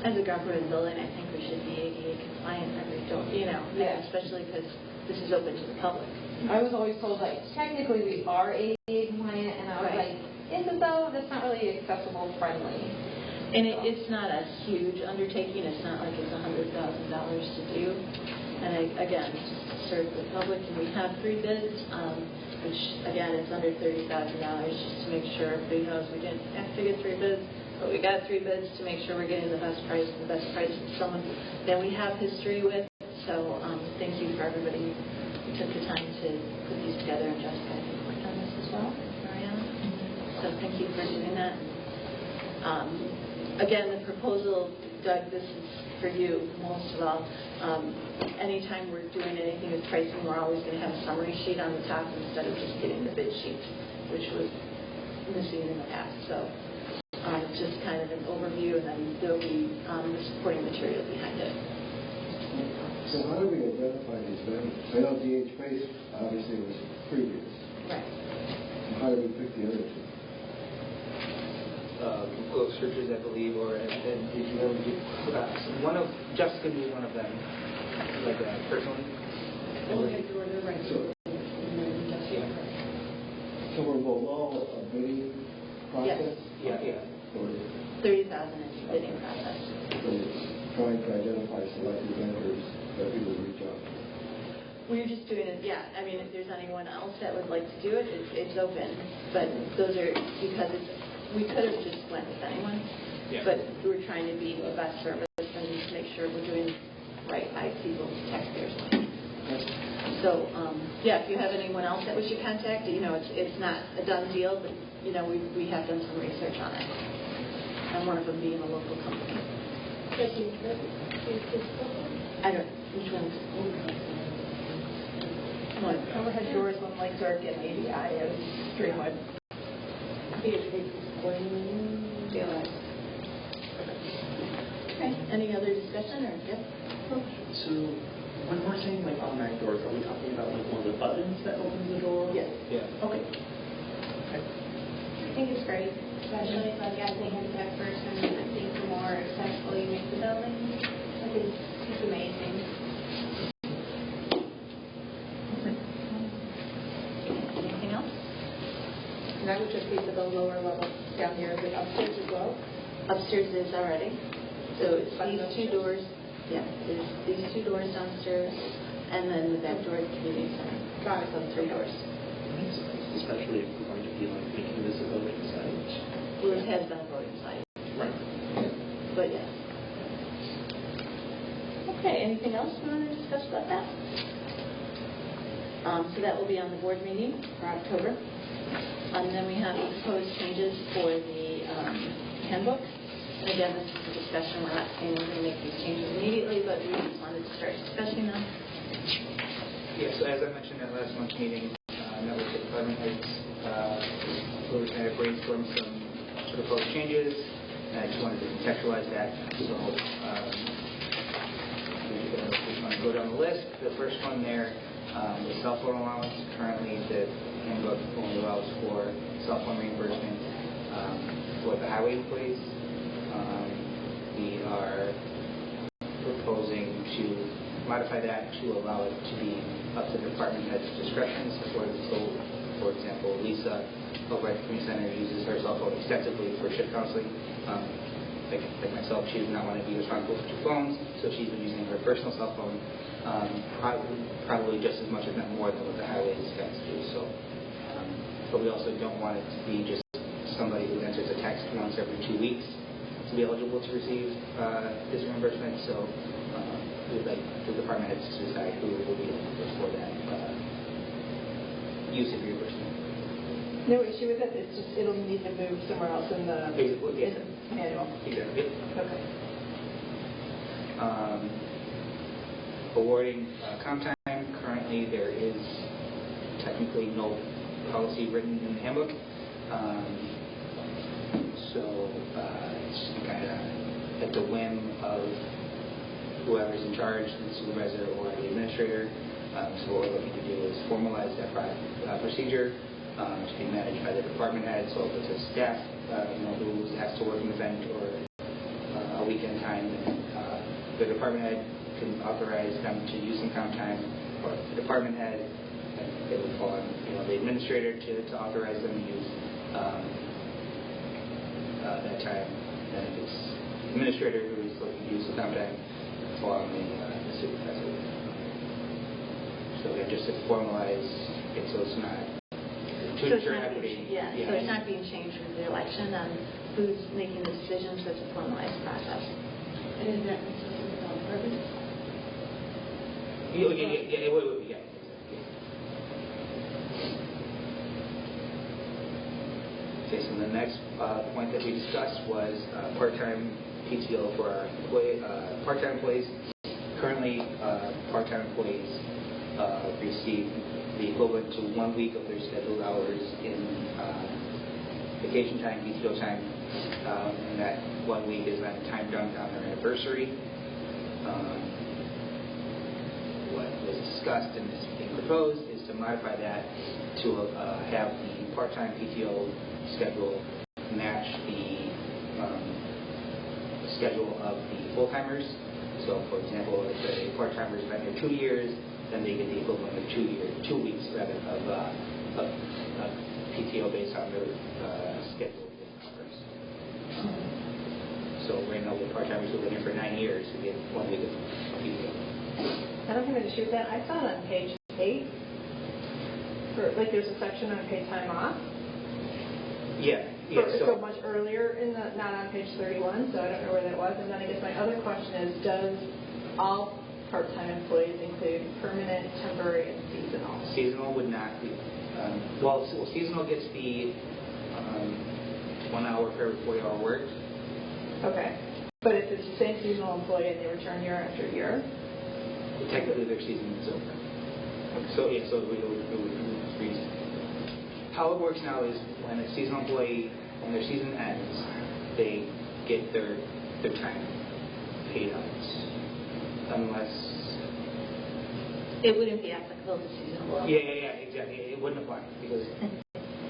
As a government building, I think we should be ADA compliant every door, especially because this is open to the public. I was always told, like, technically we are ADA compliant, and I was like, is it though? That's not really accessible friendly. And it's not a huge undertaking. It's not like it's $100,000 to do. And again, just to serve the public. And we have 3 bids, which again, it's under $30,000 just to make sure everybody knows we didn't have to get 3 bids, but we got 3 bids to make sure we're getting the best price with someone that we have history with. So thank you for everybody who took the time to put these together, and Jessica, I think, worked on this as well, Mariana. So thank you for doing that. Again, the proposal, Doug, this is for you most of all. Anytime we're doing anything with pricing, we're always going to have a summary sheet on the top instead of just getting the bid sheet, which was missing in the past. So just kind of an overview, and then there will be the supporting material behind it. So how do we identify these vendors? I know DH Pace obviously was previous. Right. How do we pick the other two? Google searches, I believe, or and did you ever do one of Jessica knew one of them, like personally. So we're below a bidding process? Yeah. Or 30,000 is the bidding process. trying to identify selected vendors that we would reach out to? We're just doing it, yeah. I mean, if there's anyone else that would like to do it, it's open. But those are, because we could have just went with anyone, but we're trying to be the best service and just make sure we're doing right by people's taxpayers' money. So, if you have anyone else that we should contact, it's not a done deal, but, we have done some research on it. And one of them being a local company. I don't, which one's? One. Overhead doors, one like Zurich and ABI and Streamwood. Okay. Any other discussion or? Yep. So when we're saying like automatic doors, are we talking about like one of the buttons that opens the door? Yes. Yeah. Okay. I think it's great, especially like as a handicap person. I think the more accessible you make the building, I think it's amazing. Anything else? And that would just be for the lower level down here, the upstairs as well? Upstairs is already. So it's these two doors. Yeah, there's these two doors downstairs, and then the back door at the community center. Got it. So 3 doors. Especially if we're going to be like making this a voting site. Well, it has been a voting site, Right. but yes. Okay, anything else we want to discuss about that? So that will be on the board meeting for October. And then we have proposed changes for the handbook. And again, this is a discussion. We're not saying we're going to make these changes immediately, but we just wanted to start discussing them. Yeah, so as I mentioned at last month's meeting, I met with the department heads, where we kind of brainstormed some proposed changes, and I just wanted to contextualize that. So we want to go down the list. The first one there, the cell phone allowance. Currently, the handbook only allows for cell phone reimbursement for the highway employees. We are proposing to modify that to allow it to be up to the department head's discretion. So, for example, Lisa over at the community center uses her cell phone extensively for shift counseling. Like myself, she does not want to be responsible for 2 phones, so she's been using her personal cell phone probably just as much, if not more, than what the highways guys do. So, but we also don't want it to be just somebody who enters a text once every 2 weeks to be eligible to receive this reimbursement. So we'd like the department heads to decide who will be eligible for that use of reimbursement. No issue with it, it's just, it'll need to move somewhere else in the manual. Exactly. Okay. Awarding comp time. Currently, there is technically no policy written in the handbook. So it's kind of at the whim of whoever's in charge, the supervisor or the administrator. So what we're looking to do is formalize that procedure to be managed by the department head. So if it's a staff who's asked to work an event or a weekend time, the department head can authorize them to use some comp time, or the department head, and it would fall on the administrator to authorize them to use that time. And if it's the administrator who is looking to use the comp time, it's fall on the supervisor. So again, just to formalize it, so it's not So it's not being, so it's not being changed with the election on who's making the decisions. So it's a formalized process. And is that consistent with all departments? Yeah, it would be, yeah. Okay, so the next point that we discussed was part-time PTO for our part-time employees. Currently, part-time employees receive the equivalent to 1 week of their scheduled hours in vacation time, PTO time, and that 1 week is then timed down on their anniversary. discussed and is being proposed is to modify that to have the part-time PTO schedule match the schedule of the full-timers. So, for example, if a part-timer has been here 2 years, then they get the equivalent of 2 weeks rather of PTO based on their schedule. So right now, the part-timers who've been here for 9 years we get 1 week of PTO. I don't have an issue with that. I saw it on page 8. There's a section on paid time off. Yeah. So much earlier not on page 31, so I don't know where that was. And then I guess my other question is, does all part-time employees include permanent, temporary, and seasonal? Seasonal would not be. Seasonal gets the 1 hour for every 40-hour worked. Okay. But if it's the same seasonal employee and they return year after year? Technically, their season is over. So it would freeze. How it works now is when a seasonal employee, when their season ends, they get their time paid out. Unless... It wouldn't be applicable to seasonal. Yeah, exactly. It wouldn't apply because...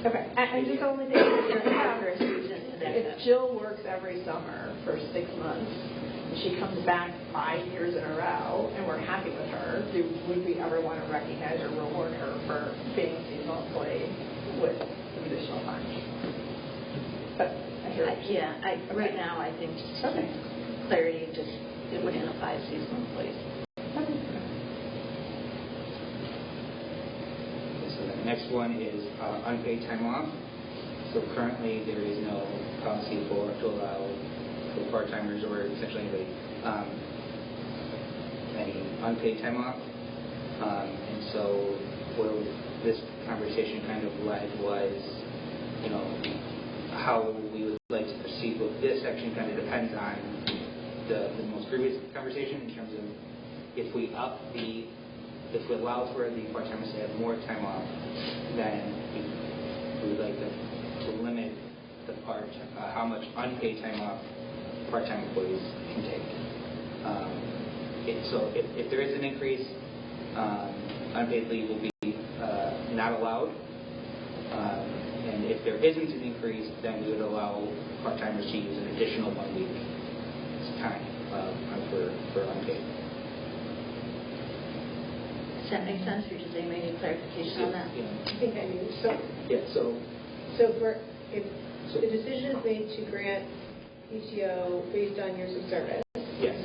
Okay. And just the only thing is, if If Jill works every summer for 6 months, and she comes back 5 years in a row, and we're happy with her, would we ever want to recognize or reward her for being a seasonal employee with some additional time? But I hear what you're saying. right now, I think just Okay. clarity, it wouldn't apply to seasonal employees. Okay. So the next one is unpaid time off. So currently there is no policy to allow for part-timers or essentially anybody any unpaid time off. And so where this conversation kind of led was, how we would like to proceed with this section kind of depends on the most previous conversation in terms of if we allow for the part-timers to have more time off, then we would like to limit the how much unpaid time off part-time employees can take. So if there is an increase, unpaid leave will be not allowed. And if there isn't an increase, then we would allow part-timers to use an additional 1 week time for unpaid. Does that make sense? Or does anybody need clarification on that? I think I do. So If the decision is made to grant PTO based on years of service, Yes.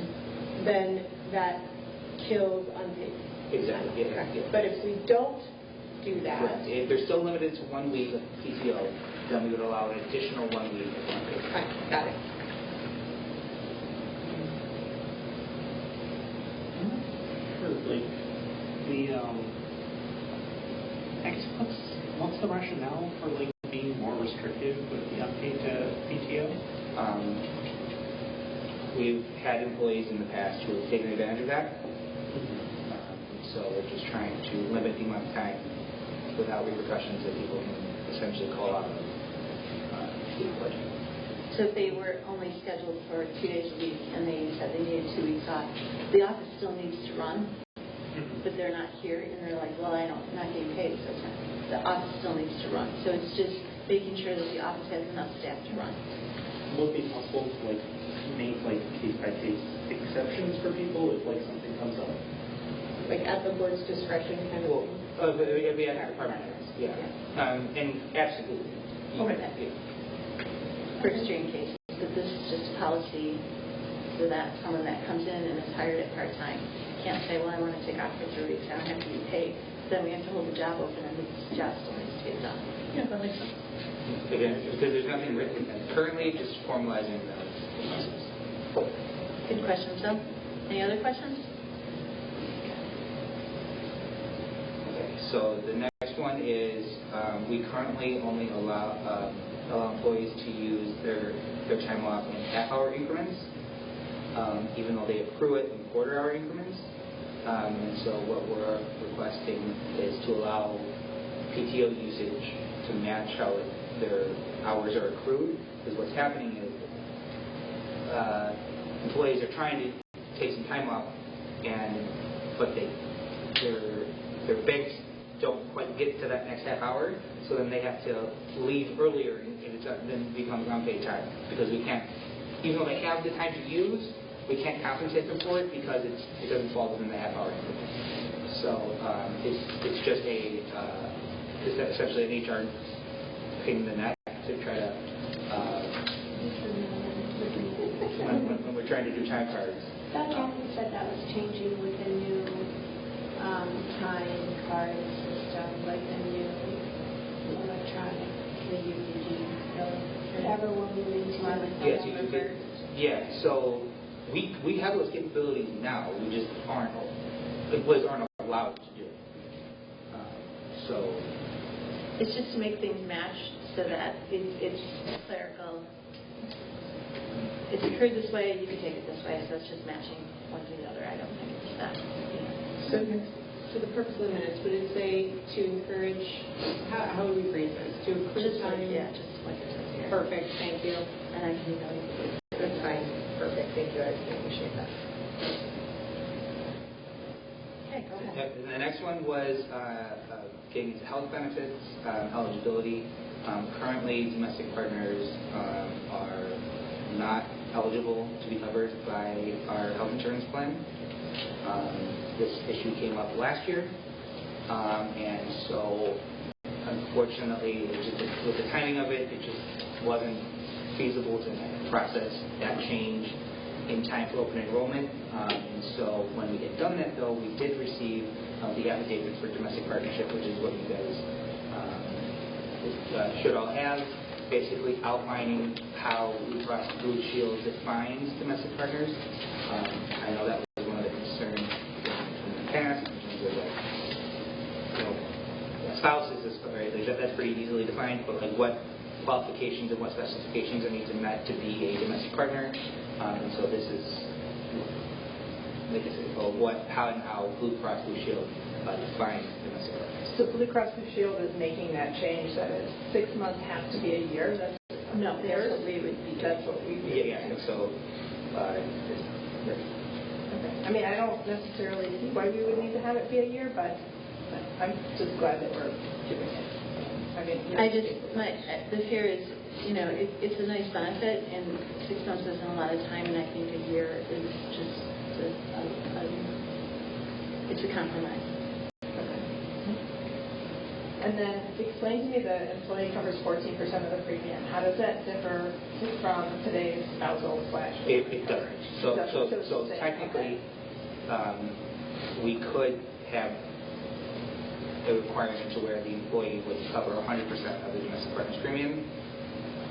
then that kills unpaid. Exactly. Yeah. But if we don't do that, Correct. If they're still limited to 1 week of PTO, then we would allow an additional 1 week of unpaid. fine, got it. I guess what's the rationale for being more restrictive with the unpaid PTO? We've had employees in the past who have taken advantage of that. So we're just trying to limit the amount of time without repercussions that people can essentially call out of the budget. So if they were only scheduled for 2 days a week and they said they needed 2 weeks off, the office still needs to run, but they're not here, and they're like, well, I'm not getting paid, so it's not. The office still needs to run. So it's just making sure that the office has enough staff to run. Will it be possible to make case-by-case exceptions for people if something comes up? At the board's discretion kind of thing? It'd be at the department heads, yeah. And absolutely. Okay. For extreme cases, but this is just a policy so that someone that comes in and is hired at part-time can't say, well, I want to take off for 3 weeks, I don't have to be paid. Then we have to hold the job open and the job still needs to get done. Yeah, that makes sense. Again, because there's nothing written, and currently just formalizing the process. Good question, Phil. Any other questions? Okay, so the next one is we currently only allow employees to use their time off in half-hour increments, even though they accrue it in quarter-hour increments. And so what we're requesting is to allow PTO usage to match how their hours are accrued. Because what's happening is employees are trying to take some time off, but their banks don't quite get to that next half hour, so then they have to leave earlier and then becomes unpaid time because we can't, even though they have the time to use, we can't compensate them for it because it doesn't fall within the half hour. So it's just it's essentially an HR pain in the neck to try to when we're trying to do time cards. Dr. Kathy said that was changing with the new time card system, like the new electronic, the UPG. So whatever we're moving to on Yes, November 1st. yeah. So we have those capabilities now. We just aren't employees aren't allowed to do it. So It's just to make things match so that it's clerical. It's occurred this way, you can take it this way, so it's just matching one to the other. I don't think it's that. So for the purpose of the minutes, would it say to encourage, how would we phrase this? To encourage Just time? just like it says here. Perfect, thank you. And I can email you. That's fine. Perfect. Thank you. I appreciate that. Okay, go ahead. And the next one was getting into health benefits eligibility. Currently, domestic partners are not eligible to be covered by our health insurance plan. This issue came up last year, and so unfortunately, with the timing of it, it just wasn't feasible to process that change in time for open enrollment. And so when we had done that, though, we did receive the affidavits for domestic partnership, which is what you guys should all have, basically outlining how Blue Cross Blue Shield defines domestic partners. I know that was one of the concerns in the past in terms of spouses, right? That's pretty easily defined, but like what qualifications and what specifications are needed to met to be a domestic partner. And so this is, like I said, how Blue Cross Blue Shield defines domestic partners. So Blue Cross Blue Shield is making that change that is 6 months has to be a year. That's No, that's what we would be doing. That's what we would be doing. So, Okay. I mean, I don't necessarily see why we would need to have it be a year, but I'm just glad that we're doing it. I mean, the fear is, it's a nice benefit, and 6 months isn't a lot of time, and I think a year is just it's a compromise. And then explain to me the employee covers 14% of the premium. How does that differ from today's spousal / It doesn't. So technically, we could have a requirement to where the employee would cover 100% of the domestic partner's premium,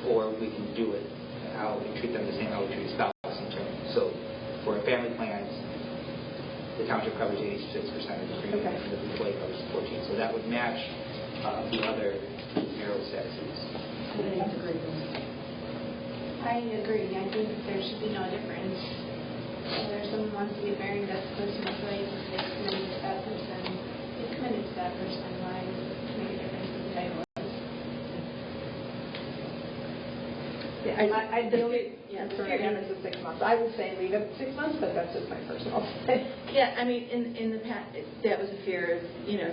or we can do it how we treat them the same how we treat a spouse in terms. So for family plans, the township covers 86% of the premium, and the employee covers 14%. So that would match the other marital statuses. I agree. I think there should be no difference. Whether someone wants to get married, that's close to employees, if they committed to that person, they committed to that person, why does it make a difference in the title? Sorry, again, it's 6 months. I would say leave it 6 months, but that's just my personal thing. Yeah, I mean, in the past, that was a fear of,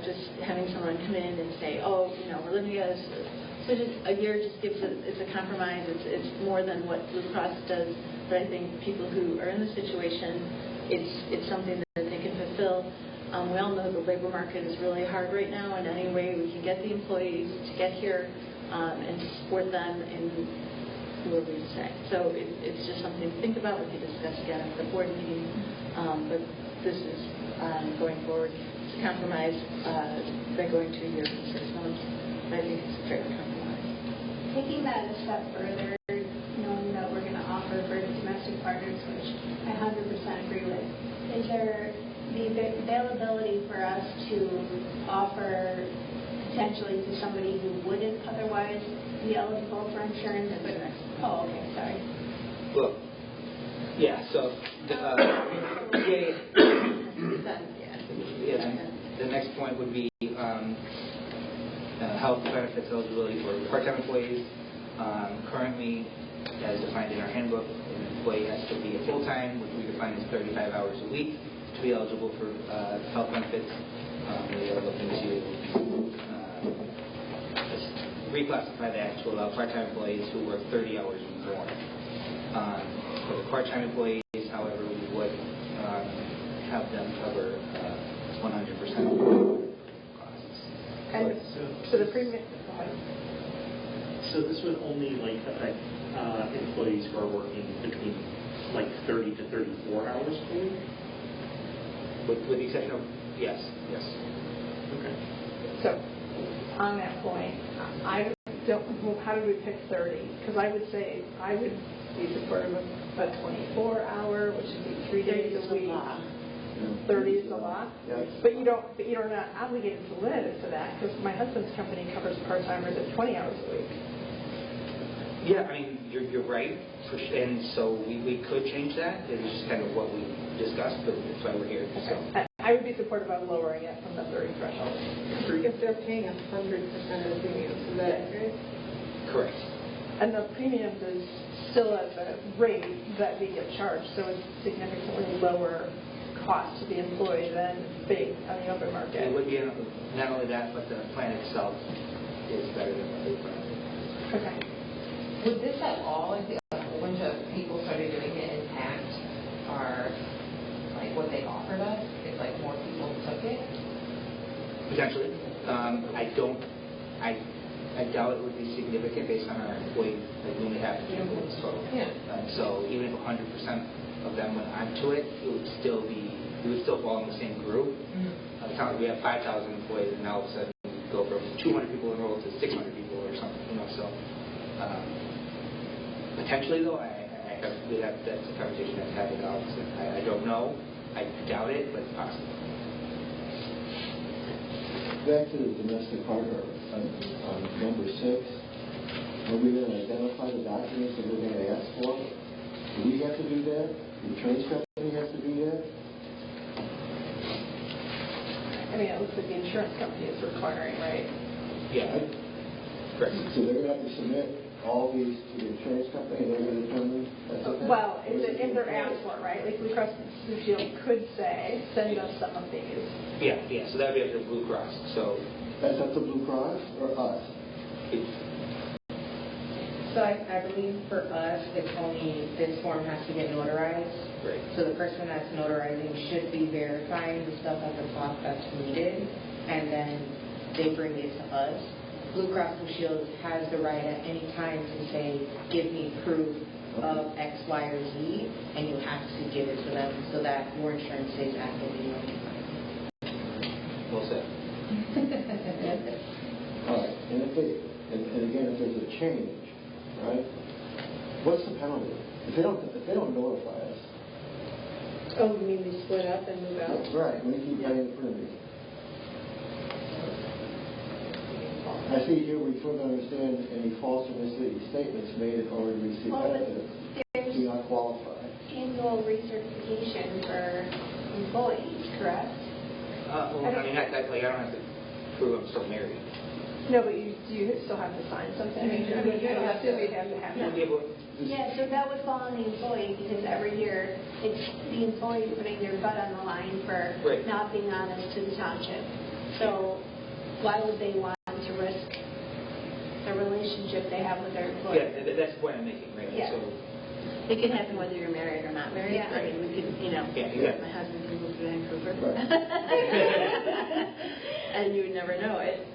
just having someone come in and say, oh, we're living together. So just a year just gives it's a compromise. It's more than what Blue Cross does. But I think people who are in the situation, it's something that they can fulfill. We all know the labor market is really hard right now, and any way we can get the employees to get here and to support them in who are we to say. So it's just something to think about. We can discuss again at the board meeting. But this is going forward. It's a compromise by going to a year from 6 months. I think it's a fair compromise. Taking that a step further, knowing that we're going to offer for domestic partners, which I 100% agree with, is there the availability for us to offer potentially to somebody who wouldn't otherwise be eligible for insurance? Oh, okay, sorry. Well, yeah. So the next point would be health benefits eligibility for part-time employees. Currently, as defined in our handbook, an employee has to be a full-time, which we define as 35 hours a week. to be eligible for health benefits. We are looking to just reclassify that to allow part-time employees who work 30 hours or more. For the part-time employees, however, we would have them cover 100% of the costs. And so the premium, So this would only like affect employees who are working between like 30 to 34 hours per week? With the exception of, yes. Okay. so on that point, I don't, well, how do we pick 30? Because I would say I would be supportive of a 24-hour, which would be 3 days a week. 30 is a lot, Yes. but you're not obligated to limit it to that because my husband's company covers part-timers at 20 hours a week. Yeah, I mean, you're right, and so we could change that. It was just kind of what we discussed, but that's why we're here. So. I would be supportive of lowering it from the 30 threshold. If they're paying 100% of the premiums, is that accurate? Correct. And the premiums is still at the rate that we get charged, so it's significantly lower cost to the employee than big on the open market. It would be not only that, but the plan itself is better than what they plan. Okay. Would this at all, if a whole bunch of people started doing it, impact our, like, what they offered us, if, like, more people took it? Potentially. I doubt it would be significant based on our employee, like we only have 2 employees total. Yeah. So even if 100% of them went onto it, we would still fall in the same group. We have 5,000 employees, and now all of a sudden we go from 200 people enrolled to 600 people or something. So potentially, though, that's a conversation I've had with the office. I don't know. I doubt it, but it's possible. Back to the domestic partner on number 6, are we going to identify the documents that we're going to ask for? Do we have to do that? The insurance company has to do that? I mean, it looks like the insurance company is requiring, right? Yeah. Correct. So they're going to have to submit all these to the insurance company, and they're going to determine that's okay? Well, if they're asked for, right? Like Blue Cross Blue Shield could say, send us some of these. Yeah. So that would be up to Blue Cross. So That's up to Blue Cross or us? So I believe for us, it's only this form has to get notarized. Right. So the person that's notarizing should be verifying the stuff at the top that's needed, and then they bring it to us. Blue Cross Blue Shield has the right at any time to say, give me proof of X, Y, or Z, and you have to give it to them so that your insurance stays actively notified. Well said. All right. And again, if there's a change, right, what's the penalty? If they don't notify us. Oh, you mean we split up and move out? Right, we keep paying the premium. I see here we further understand any false or misleading statements made in order to receive benefits do not qualify. Annual recertification for employees, correct? Well, I mean, I don't have to prove I'm still married. No, but you still have to sign something. I mean, I assume we'd have to have that. Yeah, so that would fall on the employee because every year it's the employee putting their butt on the line for Right. not being honest to the township. So why would they want to risk the relationship they have with their employee? Yeah, that's the point I'm making, right? Yeah. So, It can happen whether you're married or not married. Yeah. I mean, we could, Yeah, exactly. my husband can move to Vancouver. Right. And you would never know it,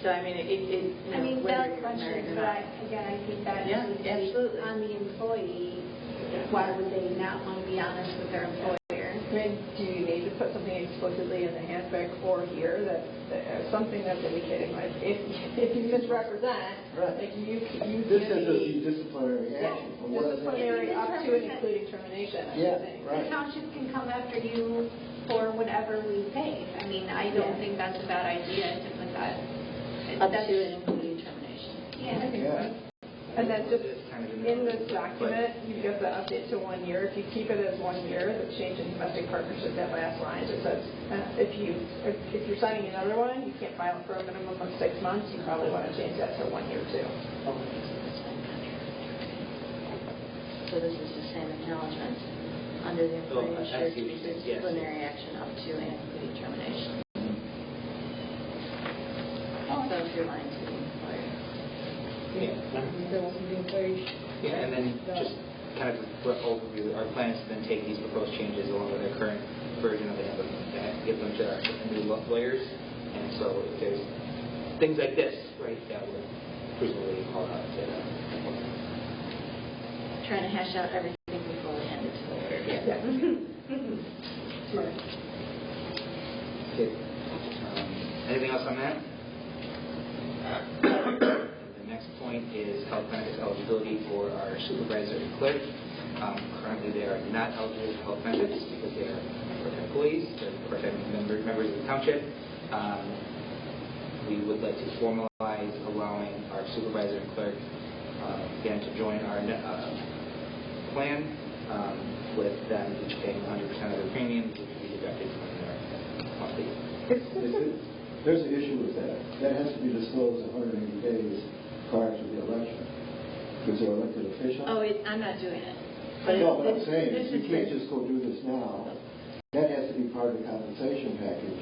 So, I mean, I mean, whether valid you're married question, or but not. I think that Yeah, should be absolutely. on the employee. Why would they not want to be honest with their employer? I mean, do you need to put something explicitly in the handbook or here that something that's indicating, like, if you misrepresent, Right. like you This can is a be disciplinary action. And what does that disciplinary If you up to and misrepresent- including termination, I Yeah, think. The right. township can come after you for whatever we pay. I mean, I don't Yeah. think that's a bad idea to put that. Up that's- to and including termination. Yeah. Yeah. And then just It's kind of in this document, you've got the update to 1 year. If you keep it as 1 year, the change in domestic partnership, that last line, it says, if you're signing another one, you can't file it for a minimum of 6 months. You probably want to change that to 1 year too. So this is the same acknowledgement. under the Oh, employee I assured see what you're saying, yes. disciplinary action up to and including termination. So if you're lying to the employer. Yeah, and then just kind of rough overview, our plan is to then take these proposed changes along with our current version of the handbook and give them to our new lawyers. And so if there's things like this, right, that would presumably call out to Trying to hash out everything before we hand it to the lawyer. Okay. Anything else on that? The next point is health benefits eligibility for our supervisor and clerk. Currently, they are not eligible for health benefits because they are part-time employees, they're part-time members of the township. We would like to formalize allowing our supervisor and clerk again to join our plan, with them each paying 100% of their premiums, which will be deducted from their monthly. There's an issue with that. That has to be disclosed 180 days prior to the election, because they're elected officials. Oh, I'm not doing it. No, but I'm saying, this you is can't just go do this now. That has to be part of the compensation package.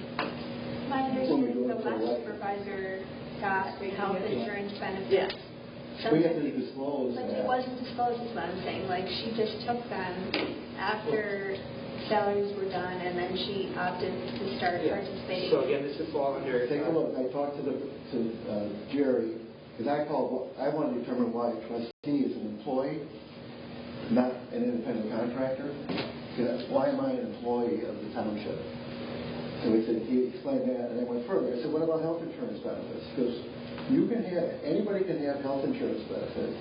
My When we understanding, go the into last election. supervisor got health insurance benefits. Yeah. We have to disclose But that. it wasn't disclosed, is what I'm saying. Like, she just took them after salaries were done, and then she opted to start participating. So again, this would fall under... Take a look. I talked to Jerry, because I want to determine why a trustee is an employee, not an independent contractor. Because why am I an employee of the township? So he explained that, and I went further. I said, what about health insurance benefits? Because anybody can have health insurance benefits,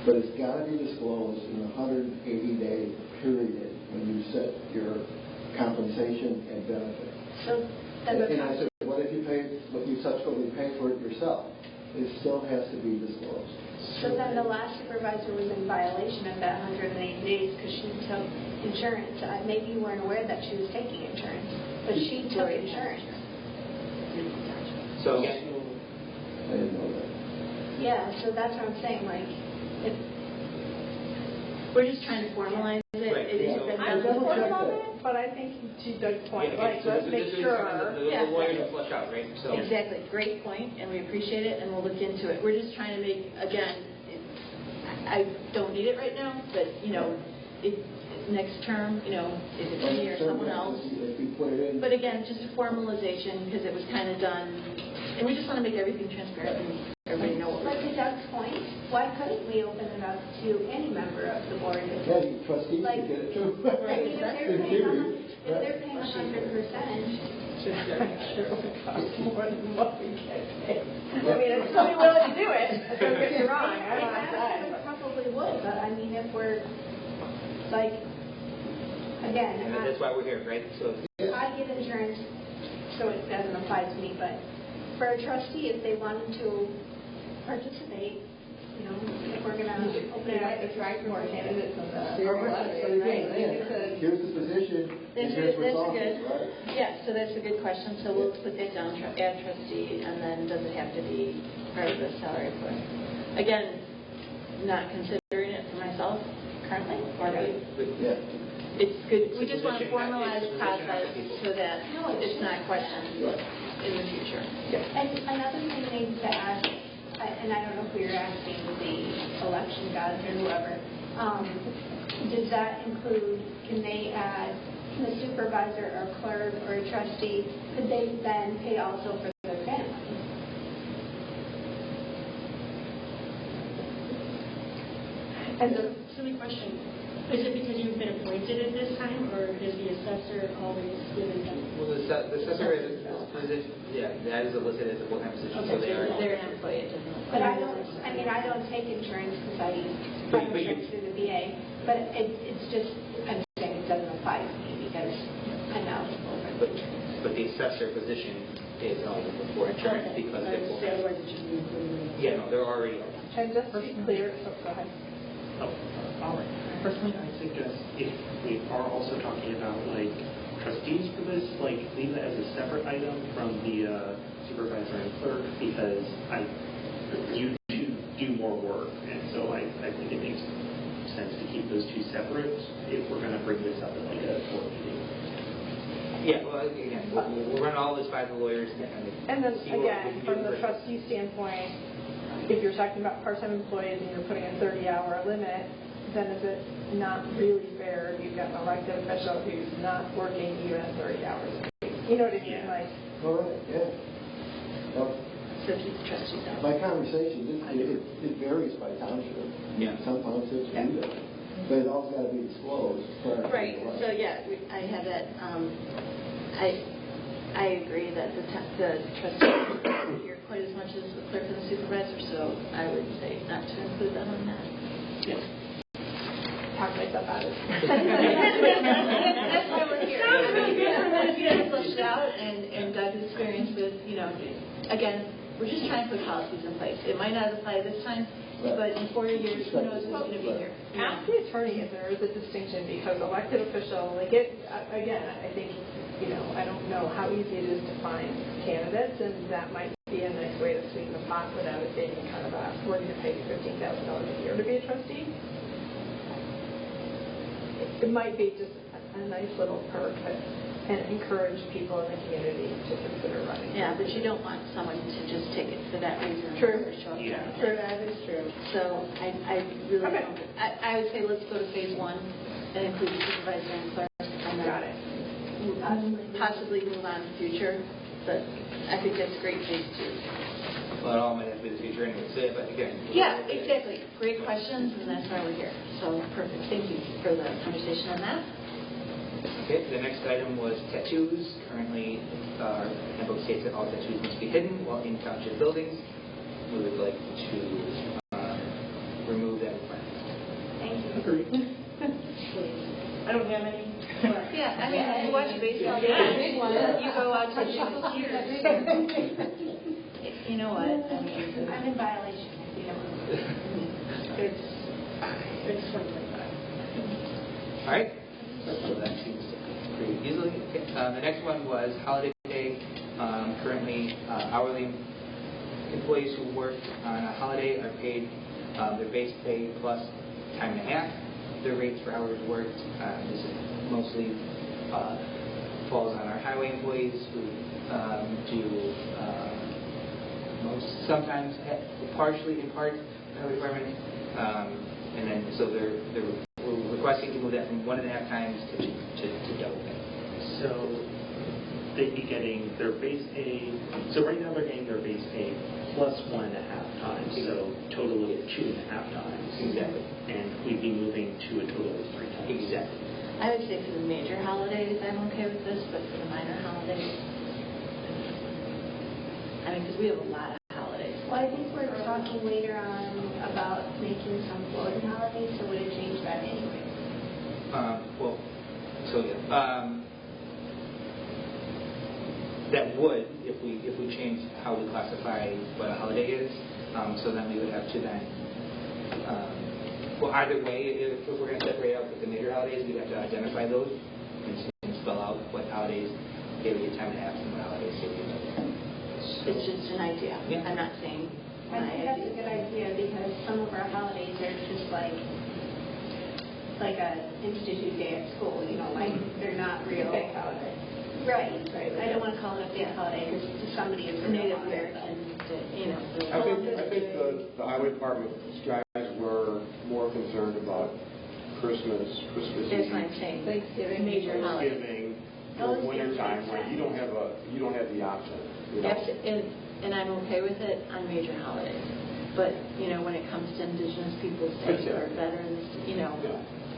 but it's got to be disclosed in a 180-day period when you set your compensation and benefit. So then And I said, what if you subsequently pay for it yourself? It still has to be disclosed. So then the last supervisor was in violation of that 180 days because she took insurance. Maybe you weren't aware that she was taking insurance, but she took insurance. So again, I didn't know that. Yeah, so that's what I'm saying. Like, We're just trying to formalize it. Right, It has so- been I'm done. supportive of it, but I think to Doug's point, like, let's make sure. The lawyers will flush out, right? So Exactly. Great point, and we appreciate it, and we'll look into it. We're just trying to make, again, I don't need it right now, but, next term, if it's me or someone else. If we put it in. But again, just a formalization, because it was kind of done, and we just want to make everything transparent and everybody know what we're like doing. to Doug's point, why couldn't we open it up to any member of the board? Yeah, you trustees Like- can get it too. I mean, if In theory, they're paying 100%, I'm sure it would cost more than what we get paid. I mean, if somebody's willing to do it, don't get me wrong, I'm on that side. it probably would, but I mean, if we're, like, again, and that's why we're here, right? So I get insurance, so it doesn't apply to me, but for a trustee, if they wanted to participate, if we're going to open it up. Attract more candidates in the election, right? Here's the position, and here's what's offered, right? Yeah, so that's a good question. So we'll put that down, add trustee, and then does it have to be part of the salary report? Again, not considering it for myself currently, or Yeah. it's good. We It's a just want to position, formalize it's a the position process for people. so that it's not questioned in the future. And another thing maybe to ask, and I don't know if we were asking the election gods or whoever, does that include, can the supervisor or clerk or a trustee, could they then pay also for their family? And the silly question, is it because you've been appointed at this time, or has the assessor always given them? well, the assessor is position. Yeah, that is listed as a full-time position, so they are. They're an employee. It doesn't But I don't take insurance because I But have you- insurance through the VA, but it's just, I'm saying it doesn't apply to me because I'm eligible for But the assessor position is eligible for insurance because they're full-time. Otherwise, it should be included. Yeah, no, they're already. And just to be clear, go ahead. Personally, I suggest if we are also talking about trustees for this, leave it as a separate item from the supervisor and clerk, because you do more work, and so I think it makes sense to keep those two separate if we're going to bring this up at like a board meeting. Yeah, well, again, we'll run all this by the lawyers and kind of And then see what we again, can from do the for- trustee standpoint, if you're talking about part-time employees and you're putting a 30-hour limit, then is it not really fair if you've got an elected official who's not working even at 30 hours a week? You know what I mean? Yeah. Like, All right, yeah. Well, So keep the trustees out. by conversation, it varies by township. Yeah. Some townships do that. But it also got to be disclosed prior to Right, the election. so yeah, I have that, I agree that the trustees don't hear quite as much as the clerk and the supervisor, so I would say not to include them on that. Yes. talk myself out of it. That's why we're here. We've fleshed it out, and Doug's experience with, again, we're just trying to put policies in place. It might not apply this time, but in 4 years, who knows who's going to be here. Ask the attorney if there is a distinction, because elected official, again, I think, I don't know how easy it is to find candidates, and that might be a nice way to sweeten the pot without it being kind of a, we're going to pay you $15,000 a year to be a trustee. It might be just a nice little perk and encourage people in the community to consider running. Yeah, but you don't want someone to just take it for that reason. True. Or show up. Yeah. True, that is true. So I really Okay. don't. I would say let's go to phase 1 and include the supervisor and clerk. And then Got it. possibly move on in the future, but I think that's great phase 2. Well, it all might have to be the future anyway, so, but again. Yeah, exactly. Great questions, and that's why we're here. So perfect. Thank you for the conversation on that. Okay, the next item was tattoos. Currently, our handbook states that all tattoos must be hidden while in township buildings. We would like to remove that requirement. Thank you. Agreed. I don't have any. Yeah, I mean, you watch baseball Big one. games, you go out to the You know what? I mean, I'm in violation if you don't. It's something like that. All right, so that seems pretty easily. Okay. The next one was holiday pay. Currently, hourly employees who work on a holiday are paid their base pay plus time and a half. Their rates for hours worked. This is mostly falls on our highway employees who do sometimes partially in part the highway department, and then so we're requesting to move that from 1.5 times to double that. So they'd be getting their base pay, so right now they're getting their base pay plus 1.5 times, so total of 2.5 times. Exactly. And we'd be moving to a total of 3 times. Exactly. I would say for the major holidays, I'm okay with this, but for the minor holidays, I mean, because we have a lot of holidays. Well, I think we're talking later on about making some floating holidays, so would it change that anyway? That would, if we change how we classify what a holiday is, so then we would have to then, either way, if we're going to separate out the major holidays, we'd have to identify those and spell out what holidays they would get time and a half and what holidays they would get. It's just an idea. Yeah. I'm not saying I my think that's a idea. good idea, because some of our holidays are just like a institute day at school, like they're not real. Fake holiday. Right. I don't want to call it a fake holiday, because to somebody it's a real Native holiday. American, I think the highway department guys were more concerned about Christmas That's Eve, what I'm saying. Thanksgiving. Major holidays. Thanksgiving, or winter time, where you don't have the option. And I'm okay with it on major holidays. But, when it comes to Indigenous Peoples' Day or veterans,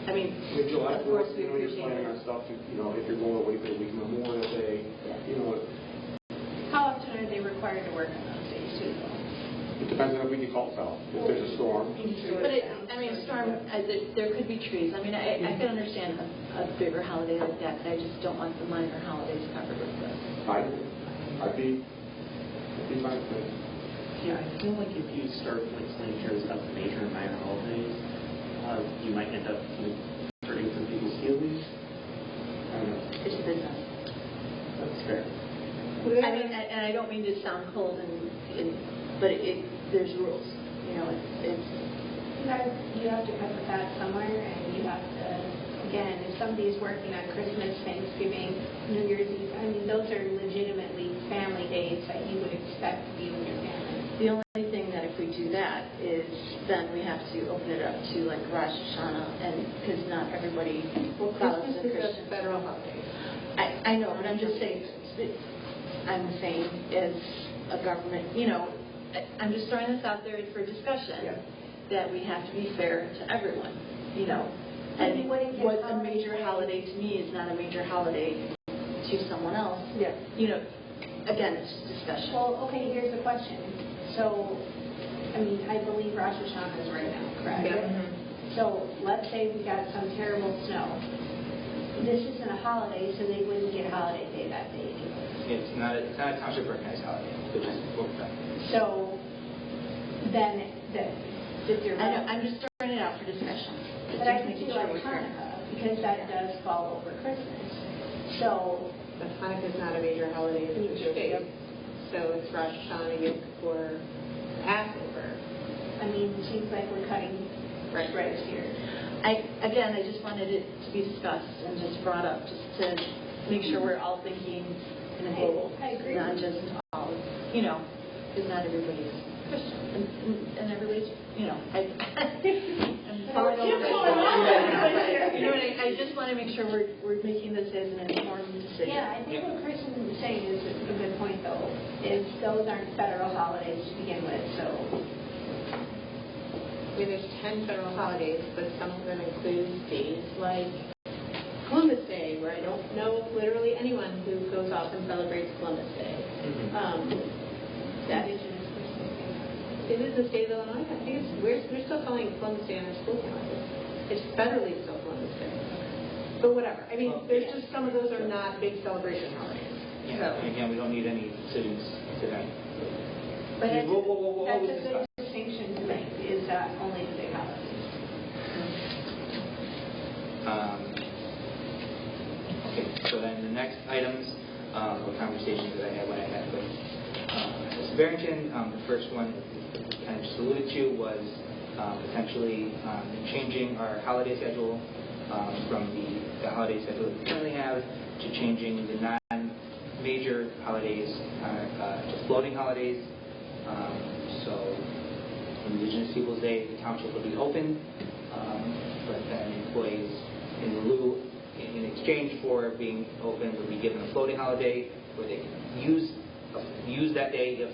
I mean, July of course 4th, we you're appreciate planning on it. stuff, if you're going away for the week, Memorial Day, How often are they required to work on those days too, though? it depends on if we get calls out. If there's a storm, But storm, there could be trees. I mean, I can understand a bigger holiday like that, but I just don't want the minor holidays covered with this. I'd be fine with it. Yeah, I feel like if you start splitting hairs about the major and minor holidays, you might end up hurting some people's feelings. I don't know. It's a business. That's fair. I mean, and I don't mean to sound cold, but there's rules. It's you have to cover that somewhere, and you have to, again, if somebody's working on Christmas, Thanksgiving, New Year's Eve, I mean, those are legitimately family days that you would expect to be with your family. The only thing that if we do that is then we have to open it up to like Rosh Hashanah, and because not everybody Well, follows Christmas the is a Christian. federal holiday. I know, but I'm just saying, as a government, I'm just throwing this out there for discussion, that we have to be fair to everyone, But you wouldn't And get what's a holiday major pay. holiday to me is not a major holiday to someone else. Yeah. Again, it's just discussion. Well, okay, here's the question. So, I believe Rosh Hashanah is right now, correct? So, let's say we got some terrible snow. This isn't a holiday, so they wouldn't get a holiday pay that day. It's not a township recognized holiday, which is what we're talking about. So, then, I know, I'm just throwing it out for discussion. but I can see like Hanukkah, because that does fall over Christmas. So, But Hanukkah is not a major holiday in the Jewish faith. So it's Rosh Hashanah, Yom Kippur, Passover. it seems like we're cutting threads here. I just wanted it to be discussed and just brought up, just to make sure we're all thinking in a whole. I agree. Not just all, because not everybody's Christian, and everybody's, I just want to make sure we're making this as an informed decision. Yeah, I think what Kristen was saying is a good point, though, is those aren't federal holidays to begin with, so. There's 10 federal holidays, but some of them include days like Columbus Day, where I don't know literally anyone who goes off and celebrates Columbus Day. That is the state of Illinois. I think we're still calling it Columbus Day on our school calendar. It's federally still Columbus Day. But whatever. There's just some of those are not big celebration holidays. Yeah, and again, we don't need any decisions today. But Yeah, we'll that's always a good distinction to make, is that only the big holidays. Okay, so then the next items or conversations that I had when I met with Mr. Barrington, the first one kind of just alluded to was potentially changing our holiday schedule from the holiday schedule that we currently have to changing the non-major holidays, just floating holidays. So Indigenous Peoples' Day, the township will be open, but then employees in exchange for being open would be given a floating holiday where they can use that day. If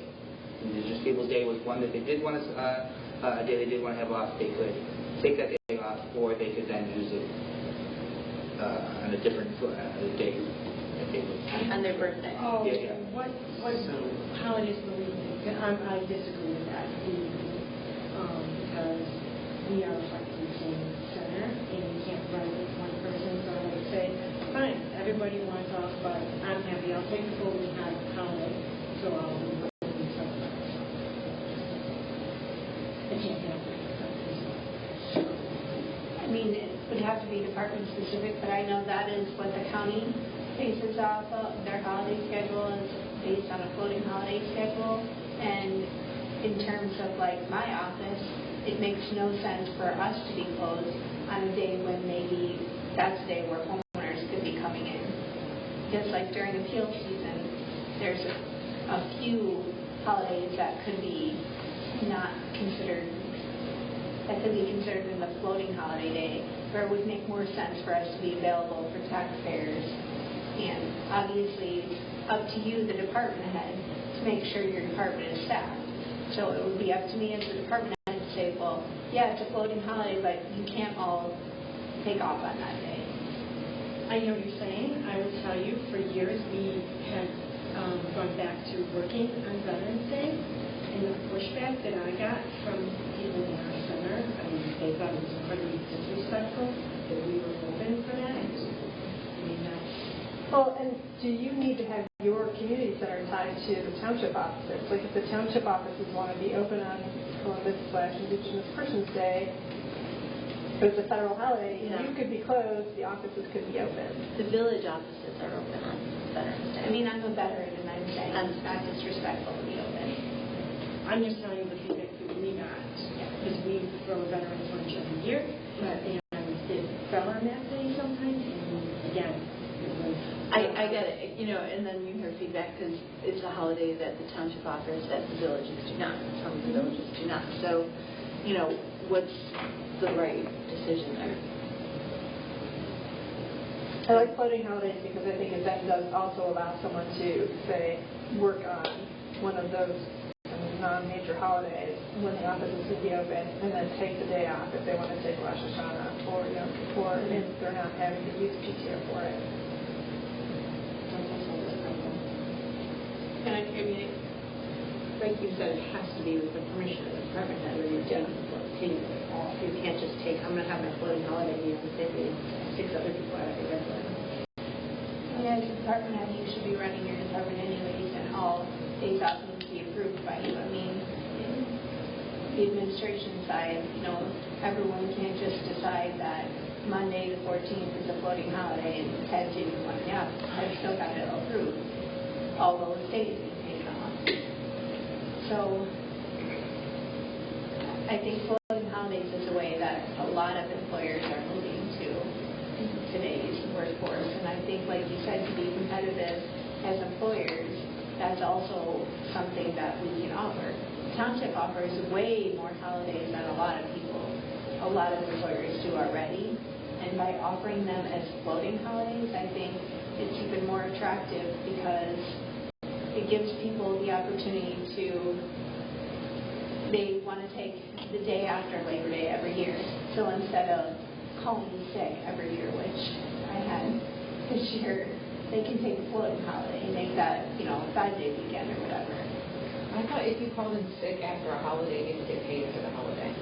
Indigenous Peoples' Day was one that they did want a day they did want to have off, they could take that day off, or they could then use it on a different day that they would. On their birthday. Oh, Yeah. what holidays will we, I disagree with that, because we are a fundraising center, and you can't run with one person, so I would say, fine, everybody wants off, but I'm happy, I'll take the full holiday, so I'll be working somewhere else. I can't help it. It would have to be department specific, but I know that is what the county bases off of. Their holiday schedule is based on a floating holiday schedule. And in terms of like my office, it makes no sense for us to be closed on a day when maybe that's a day where homeowners could be coming in. Just like during appeal season, there's a few holidays that could be not considered, that could be considered in the floating holiday day, where it would make more sense for us to be available for taxpayers. And obviously, it's up to you, the department head, to make sure your department is staffed. So it would be up to me as the department head to say, well, yeah, it's a floating holiday, but you can't all take off on that day. I know what you're saying. I will tell you, for years we had gone back to working on Veterans Day, and the pushback that I got from people in our center, they thought it was incredibly disrespectful that we were open for that. That's... Well, and do you need to have your community center tied to the township offices? Like if the township offices want to be open on Columbus/Indigenous Persons Day, but it's a federal holiday, you could be closed, the offices could be open. The village offices are open on Veterans Day. I'm a veteran, and I'm saying it's not disrespectful to be open. I'm just telling you the feedback that we got, because we, for throw a veteran's lunch every year, and it fell on that day sometimes, and again, it was... I get it, and then you hear feedback because it's a holiday that the township offers that the villages do not. Some of the villages do not. So, what's the right decision there? I like floating holidays because I think it then does also allow someone to, say, work on one of those non-major holidays when the office is to be open, and then take the day off if they want to take Rosh Hashanah or Yom Kippur, and they're not having to use PTO for it. And I mean, like you said, it has to be with the permission of the department head when you're taking it off. You can't just take, I'm going to have my floating holiday, you have to take 6 other people out of your regular. And as a department head, you should be running your department anyways, and all days off need to be approved by you. I mean, the administration side, everyone can't just decide that Monday the 14th is a floating holiday and Ted didn't want it up. I've still got it approved, all those days being taken off. So I think floating holidays is a way that a lot of employers are moving to today's workforce. And I think, like you said, to be competitive as employers, that's also something that we can offer. Township offers way more holidays than a lot of employers do already. And by offering them as floating holidays, I think it's even more attractive because it gives people the opportunity they want to take the day after Labor Day every year. So instead of calling sick every year, which I had this year, they can take a floating holiday and make that, 5-day weekend or whatever. I thought if you called in sick after a holiday, you would get paid for the holiday.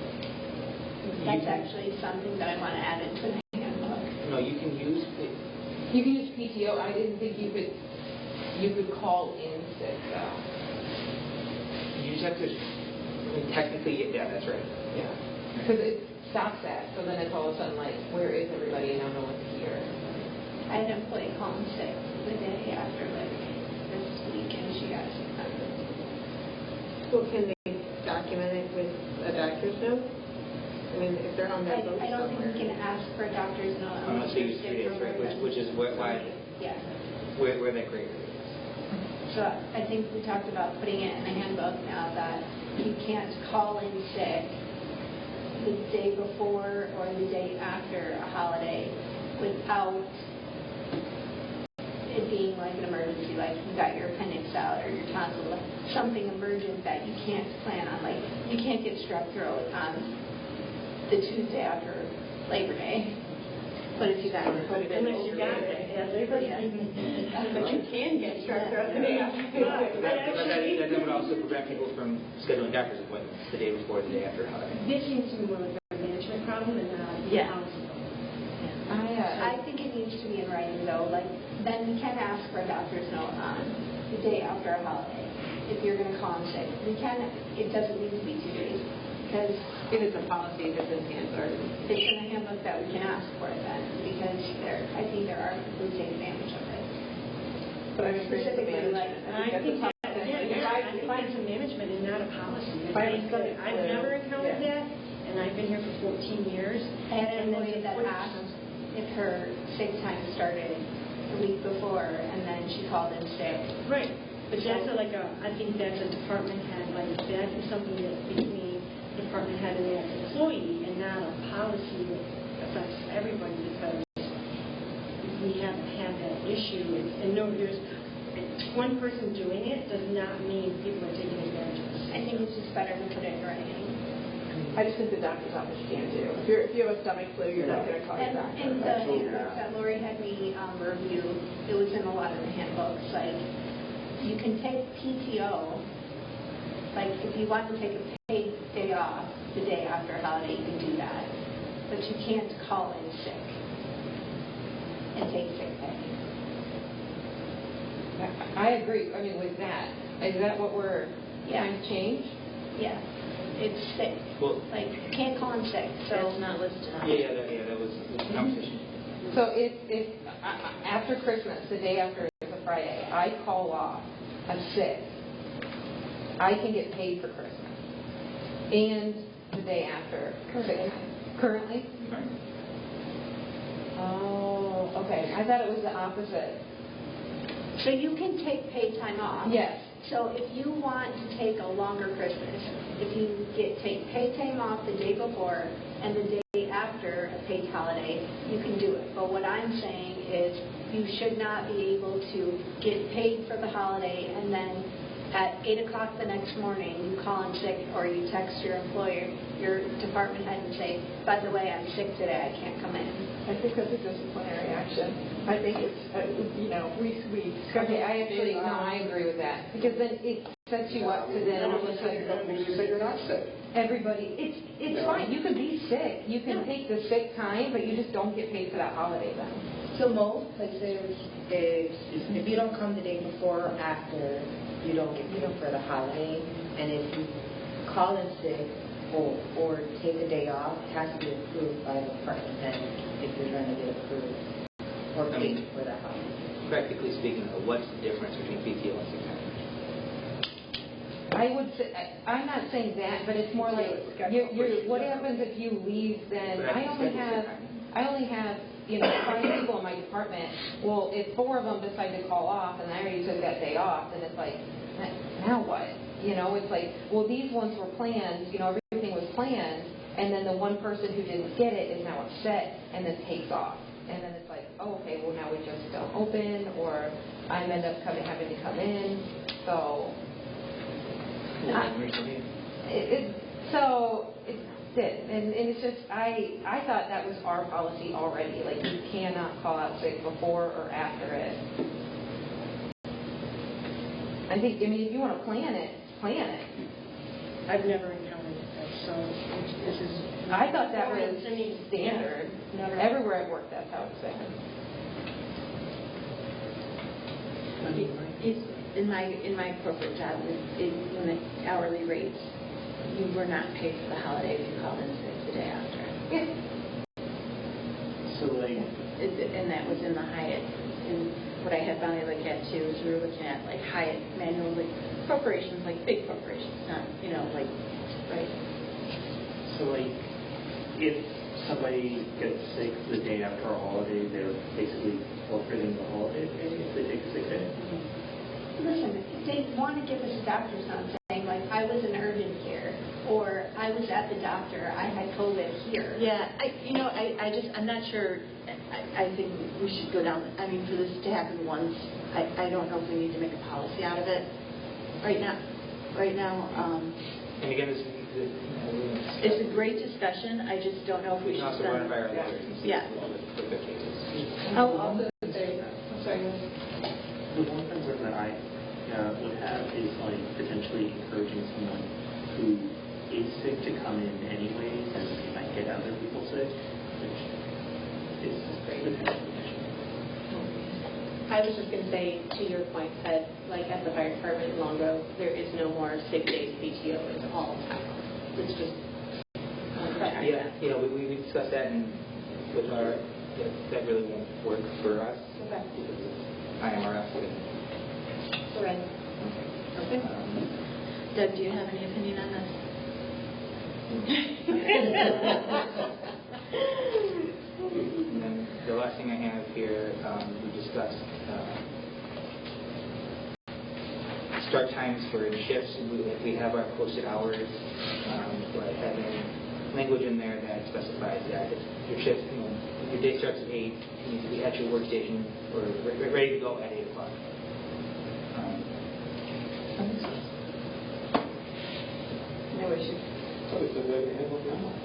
That's actually something that I want to add into the handbook. No, you can use PTO. I didn't think you could call in sick, though. You just have to, technically, yeah, that's right. Yeah. Because it stops that, so then it's all of a sudden like, where is everybody? Now no one's here. I had an employee call in sick the day after Labor Day this week, and she got sick. Well, can they document it with a doctor's note? I mean, if they're on their boat I don't somewhere. think we can ask for a doctor's note. Unless they use 3 days, right? Which is why Yeah. where that gray area is. So I think we talked about putting it in the handbook now that you can't call in sick the day before or the day after a holiday without it being like an emergency, like you got your appendix out or your tonsil, something emergent that you can't plan on. Like you can't get strep throat on the Tuesday after Labor Day. But if you got COVID, Unless you got it, But you can get strep throat the day after. That would also prevent people from scheduling doctor's appointments the day before, the day after a holiday. This seems to be more like a management problem and not a policy. I think it needs to be in writing though. Like then you can ask for a doctor's note on the day after a holiday if you're going to call in sick. We can. It doesn't need to be 2 days because If it's a policy, if it's in handbook. it's in the handbook that we can ask for it then because I think there are people who take advantage of it. But I agree with the Specifically, management. I think it's a management and not a policy. I've never encountered that, and I've been here for 14 years. I had an employee that asked if her sick time started the week before and then she called in sick. Right, but that's I think that's a department head, that is something that between department head and that employee and not a policy that affects everybody because we haven't had that issue. And no, there's one person doing it does not mean people are taking advantage of it. I think it's just better to put it in writing. I just think the doctor's office can't do. If you have a stomach flu, you're not going to call your doctor. And the handbook that Lori had me review, it was in a lot of the handbooks. Like, you can take PTO. Like, if you want to take a paid day off the day after a holiday, you can do that. But you can't call in sick and take sick pay. I agree. I mean, with that, is that what we're trying to change? Yeah. It's sick. Well, Like, you can't call in sick. So That's not listed on. that was the conversation. So if after Christmas, the day after is a Friday, I call off a sick, I can get paid for Christmas and the day after sick time. Currently? Right. Oh, okay. I thought it was the opposite. So you can take paid time off. Yes. So if you want to take a longer Christmas, if you take paid time off the day before and the day after a paid holiday, you can do it. But what I'm saying is you should not be able to get paid for the holiday and then at 8 o'clock the next morning you call in sick or you text your employer, your department head and say, by the way, I'm sick today, I can't come in. I think that's a disciplinary action. I think it's, we Okay, I agree with that. Because then it sets you up to then all of a sudden You say you're not sick. everybody, it's fine. You can be sick. You can take the sick time, but you just don't get paid for that holiday then. So most places is if you don't come the day before or after, you don't get paid for the holiday. And if you call in sick or take a day off, it has to be approved by the department head if you're going to get approved or paid for that holiday. Practically speaking, though, what's the difference between PTO and sick time? I would say, I'm not saying that, but it's more like, what happens if you leave then? I only have 5 people in my department. Well, if 4 of them decide to call off and I already took that day off, then it's like, now what? It's like, well, these ones were planned, everything was planned, and then the one person who didn't get it is now upset and then takes off. And then it's like, oh, okay, well, now we just don't open, or I end up having to come in. So, it's it. And it's just, I thought that was our policy already. Like, you cannot call out sick before or after it. I think, if you want to plan it, plan it. I've never encountered that, so this is... I thought that was standard. Everywhere I've worked, that's how it's been. In my corporate job, in the hourly rates, you were not paid for the holiday if you called in sick the day after. Yeah. So like, And that was in the Hyatt. And what I had Bonnie look at too is we were looking at like Hyatt manual, like corporations, like big corporations, not right. so like, if somebody gets sick the day after a holiday, they're basically forfeiting the holiday pay if they take a sick day? Listen, if they want to give us a doctor's note saying, like, I was in urgent care, or I was at the doctor, I had COVID here. Yeah, I'm not sure. I think we should go down. For this to happen once, I don't know if we need to make a policy out of it right now. And again, It's a great discussion. I just don't know if we we can should also run it by our lawyers and see Yeah. what the cases. I'll also say, I'm sorry. The one concern that I would have is like potentially encouraging someone who is sick to come in anyways, and they might get other people sick, which is potentially an issue. I was just going to say, to your point, that like at the fire department in Long Grove, there is no more sick days PTO. It's all time. It's just Yeah, we discussed that, and with our, that really won't work for us. Okay. Because IMRF and Right. Okay. Deb, do you have any opinion on this? And then the last thing I have here, we discussed start times for shifts. We have our posted hours, but having language in there that specifies that if your shift, your day starts at 8, you need to be at your workstation or ready to go at 8 o'clock. No issue.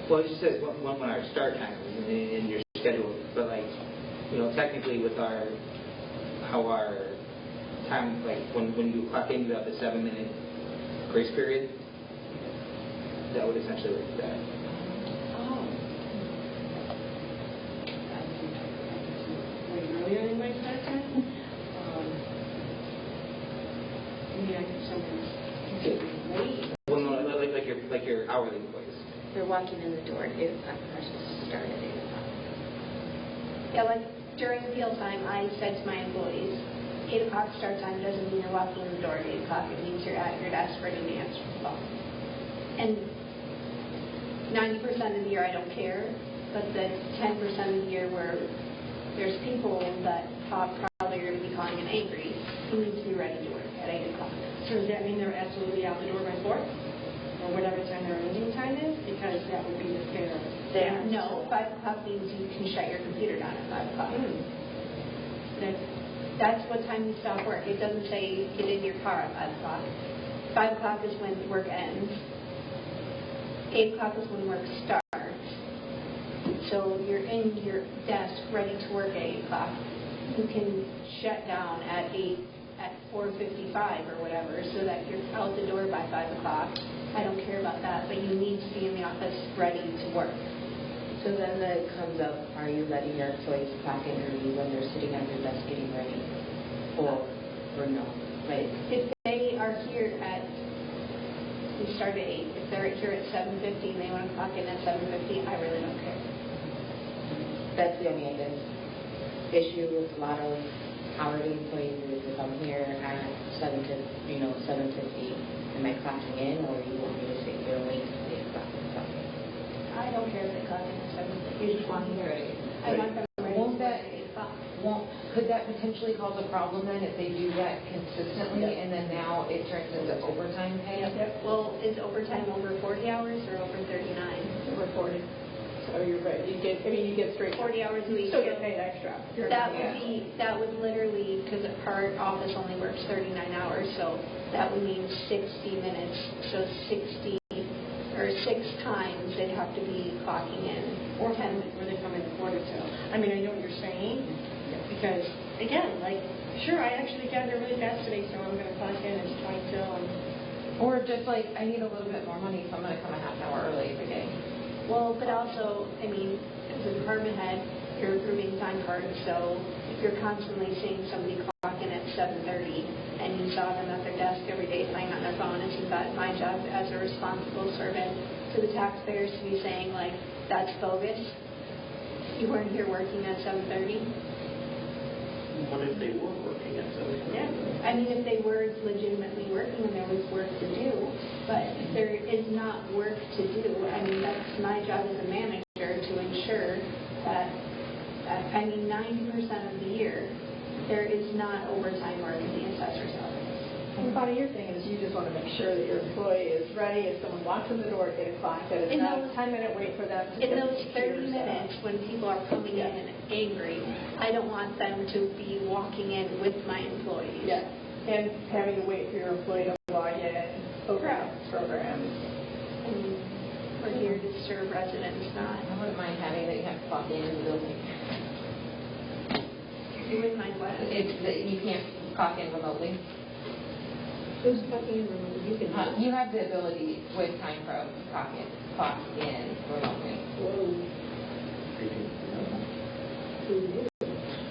Well, it just says when our start time is in your schedule, but technically with our time, when you clock in, you have the 7-minute grace period. That would essentially work for that. Earlier than my start time. Maybe I could sometimes late. Well, no, like your hourly employees. They're walking in the door at 8 o'clock and they're supposed to start at 8 o'clock. Yeah, like during field time, I said to my employees, 8 o'clock start time doesn't mean you're walking in the door at 8 o'clock. It means you're at your desk ready to answer the phone. And 90% of the year I don't care, but the 10% of the year where there's people that probably are going to be calling in angry, who need to be ready to work at 8 o'clock. So does that mean they're absolutely out the door by 4? Or whatever time their ending time is? Because that would be the fair. No, 5 o'clock means you can shut your computer down at 5 o'clock. That's what time you stop work. It doesn't say get in your car at 5 o'clock. 5 o'clock is when work ends. 8 o'clock is when work starts. So you're in your desk ready to work at 8 o'clock. You can shut down at 4:55 or whatever so that you're out the door by 5 o'clock. I don't care about that, but you need to be in the office ready to work. So then it comes up, are you letting your employees clock in early when they're sitting at their desk getting ready? Or no? Like, If they are here we start at 8. If they're here at 7:50 and they want to clock in at 7:50, I really don't care. that's the only, I guess, issue with a lot of hourly employees is if I'm here at 7:50, am I clocking in, or you want me to sit here and wait till 8 o'clock and clock in? I don't care if they clock in at 7:50. You just want them ready. I want them ready Won't to work that- at 8 o'clock. Could that potentially cause a problem then if they do that consistently and then now it turns into overtime pay? Well, is overtime over 40 hours or over 39? Over 40. So you're right, you get straight. 40 hours a You week. still get paid extra. That would literally, because our office only works 39 hours, so that would mean 60 minutes. So 60 or 6 times they'd have to be clocking in. Or where they come in the quarter till. I mean, I know what you're saying, because, again, like, sure, I actually got there really fast today, so I'm going to clock in, it's 20 till. Or just like, I need a little bit more money, so I'm going to come a half hour early every day. Well, but also, I mean, as a department head, you're approving time cards, so if you're constantly seeing somebody clock in at 7:30 and you saw them at their desk every day playing on their phone, isn't that my job as a responsible servant to the taxpayers to be saying, like, that's bogus? You weren't here working at 7:30? What if they were working at 7:30? Yeah. I mean, if they were legitimately working and there was work to do, but if there is not work to do, I mean, that's my job as a manager to ensure that, 90% of the year, there is not overtime work in the assessor's office. And Bonnie, your thing is you just want to make sure that your employee is ready. If someone walks in the door at 8 o'clock, that it's In not those- a 10-minute wait for them to In get those here, 30 so. minutes when people are coming in angry, I don't want them to be walking in with my employees. Yeah, and having to wait for your employee to log in, open up programs. I mean, we're here to serve residents, not, I wouldn't mind having that you have to clock in the building. you wouldn't mind what? It's that you can't clock in remotely. Who's clocking in remotely? You can. You have the ability with Time Pro to clock in remotely.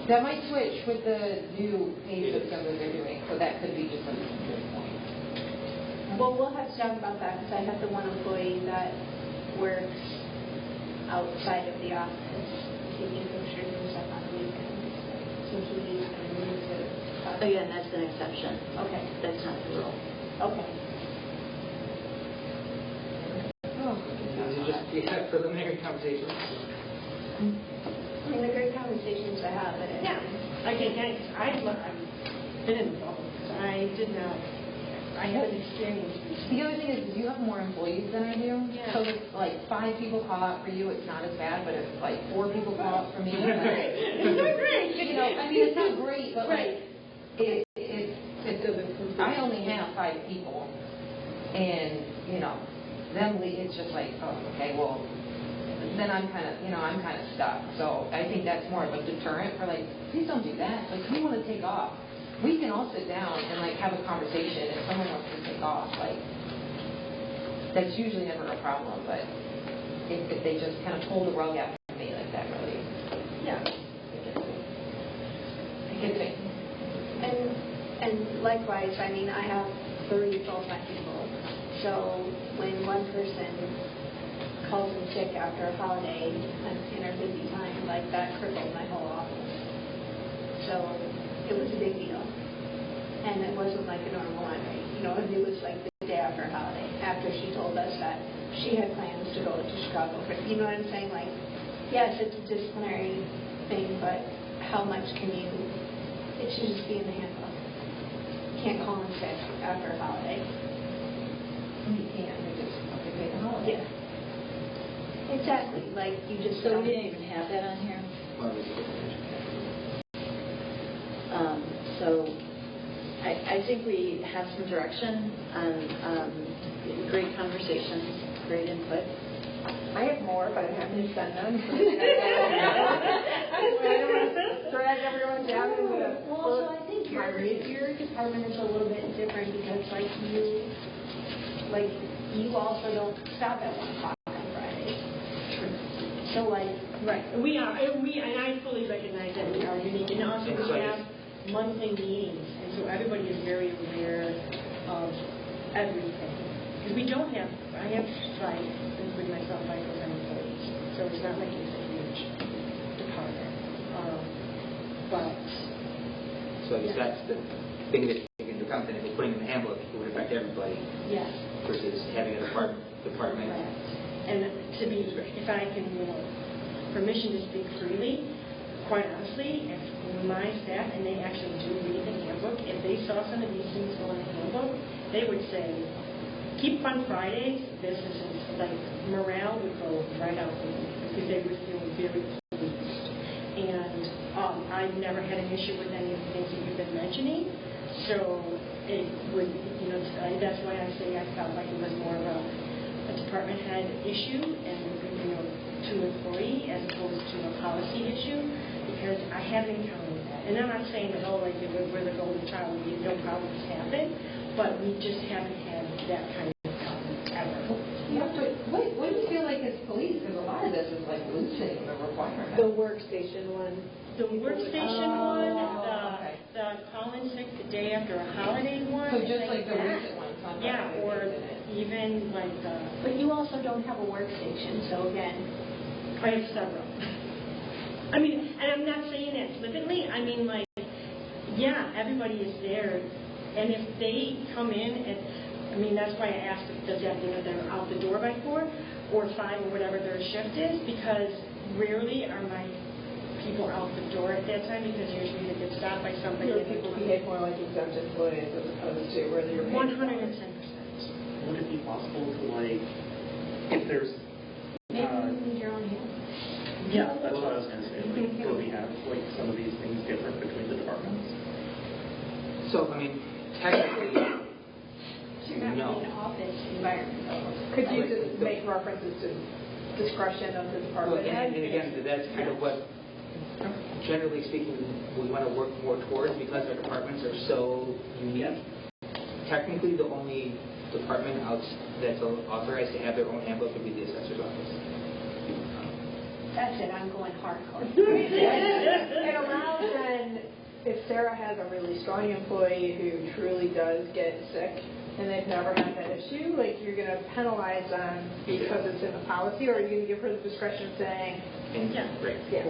That might switch with the new pay system that they're doing, so that could be just a good point. Well, we'll have to talk about that because I have the one employee that works outside of the office, taking pictures and stuff on the weekends. So he's going to need to. Again, that's an exception. Okay. That's not the rule. Okay. These are just preliminary conversations. I mean, they're great conversations to have, but Yeah, I've been in the problem. I haven't experienced this. The other thing is you have more employees than I do. Yeah. So if like 5 people call out for you, it's not as bad, but if like 4 people call out for me, It's not great. It's not great. I mean, it's not great, but Right. like, I only have 5 people, and it's just like, oh, okay, well, then I'm kind of stuck. So I think that's more of a deterrent for like, please don't do that. Like, you want to take off. We can all sit down and like have a conversation if someone wants to take off. Like, that's usually never a problem, but if they just kind of pull the rug out from me like that, really, Yeah. it gets me. And likewise, I mean, I have 3 full-time people. So when one person calls in sick after a holiday in our busy time, like that crippled my whole office. So it was a big deal. And it wasn't like a normal one. It was like the day after a holiday, after she told us that she had plans to go to Chicago. You know what I'm saying? Like, yes, it's a disciplinary thing, but how much can you, it should just be in the handbook. You can't call in sick after a holiday. You can't, you just have to pay the holiday. Yeah. Exactly, like you just. So we didn't even have that on here. So I think we have some direction and great conversations, great input. I have more, but I'm happy to send them. I don't want to drag everyone down into the... Well, so I think your department is a little bit different because you also don't stop at 1 o'clock on Fridays. So Right, we are, and I fully recognize that we are unique, and also we have monthly meetings, and so everybody is very aware of everything. Because we don't have, I have 5, including myself, 5 full-time employees, so it's not like it's a huge department. So I guess that's the thing that you can account that if we're putting in the handbook, it would affect everybody Yes. versus having a department. Correct. And to be, if I can, permission to speak freely, quite honestly, if my staff, and they actually do read the handbook, if they saw some of these things go in the handbook, they would say, keep on Fridays, this isn't, like, morale would go right out the window because they would feel very pleased. And I've never had an issue with any of the things that you've been mentioning, so it would, that's why I say I felt like it was more of a department head issue and, to employee as opposed to a policy issue, because I haven't encountered that. And I'm not saying that, we're the golden child, no problems happen, but we just haven't had that kind of problem ever. What do you feel like as police? Because a lot of this is like loosening the requirement. The workstation one. The workstation one, okay. the call-in sick the day after a holiday one. So just like the that. recent ones. Yeah, or even like the... But you also don't have a workstation, so again... I have several. I mean, and I'm not saying that flippantly. I mean, like, yeah, everybody is there. And if they come in, that's why I asked, does that mean that they're out the door by 4 or 5 or whatever their shift is? Because rarely are my people out the door at that time because usually they get stopped by somebody. Your people behave more like exempt employees as opposed to where you're paid. 110%. Would it be possible to, if there's... Maybe you need your own hand. Yeah, that's what I was going to say. Do we have, some of these things different between the departments? So, technically, You're not no. in an office environment, though. Could you just make references to discretion of the Well, department and head? again, that's kind of what, generally speaking, we want to work more towards because our departments are so unique. Technically, the only department that's authorized to have their own handbook would be the assessor's office. That's it, I'm going hardcore. It allows then, if Sarah has a really strong employee who truly does get sick and they've never had that issue, you're going to penalize them because it's in the policy, or are you going to give her the discretion of saying, Right. yeah.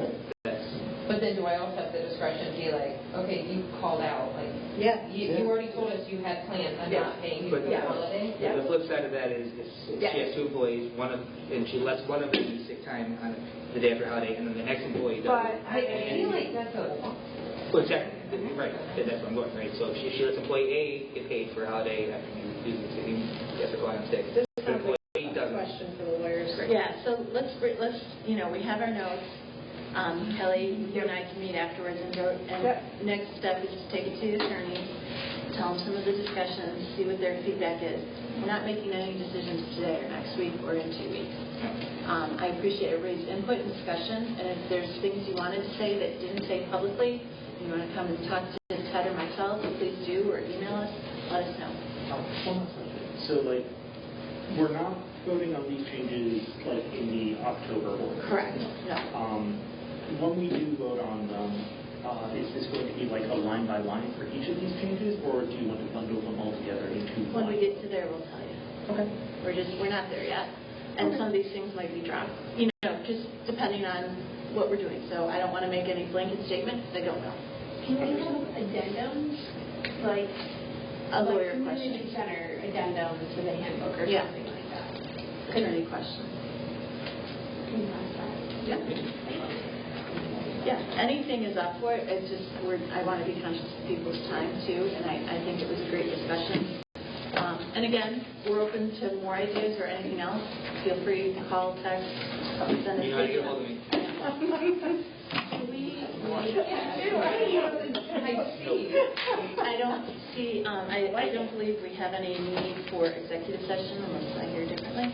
But then do I also have the discretion to be like, okay, you called out, you already told us you had plans on not paying you for the holiday? The flip side of that is if she has 2 employees, and she lets one of them use sick time on the day after holiday, and then the next employee does. But I feel like that's a lot. Well, exactly. Right. That's where I'm going, right? So if she lets employee A get paid for a holiday after using the sick, after going on sick, this but sounds like employee a doesn't. question for the lawyers. Yeah, so let's we have our notes. Kelly, you and I can meet afterwards and go. And next step is to take it to the attorneys, tell them some of the discussions, see what their feedback is. We're not making any decisions today or next week or in 2 weeks. I appreciate everybody's input and discussion, and if there's things you wanted to say that didn't say publicly, you want to come and talk to Ted or myself, please do, or email us, let us know. One last question. So, we're not voting on these changes, in the October order? Correct. No. When we do vote on them, is this going to be a line by line for each of these changes, or do you want to bundle them all together into When one? we get to there, we'll tell you. Okay. We're not there yet. And some of these things might be dropped, just depending on what we're doing. So I don't want to make any blanket statements. I don't know. Can we have addendums, A lawyer Like question. community center addendum to the handbook or Yeah. something like that. Attorney question. Can you ask that? Yeah, anything is up for it. It's just, I want to be conscious of people's time too, and I think it was a great discussion. And again, we're open to more ideas or anything else. Feel free to call, text, send us. You know how to get hold of me. I don't see, I don't believe we have any need for executive session unless I hear differently.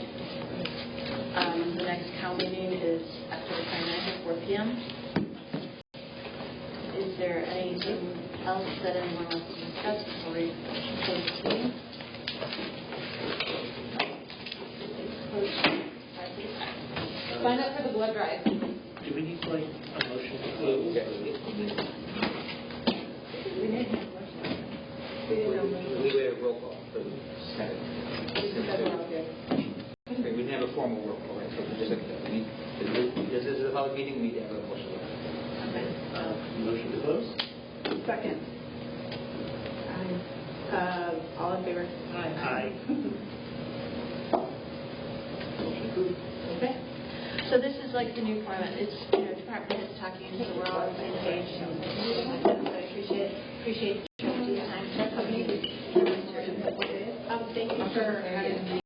The next COW meeting is October 29th at 4 p.m. Is there anything else that anyone wants to discuss before we close this meeting? Sign up for the blood drive. Do we need like a motion to close? We had a roll call for the Senate. We didn't have a formal roll call, right? So just like, this is a public meeting, we need to have a motion. Motion to close? Second. All in favor? Aye. Motion approved. Okay. So this is like the new format. It's, department is talking, so we're all on the same page. So I appreciate your time for coming. Thank you for having me.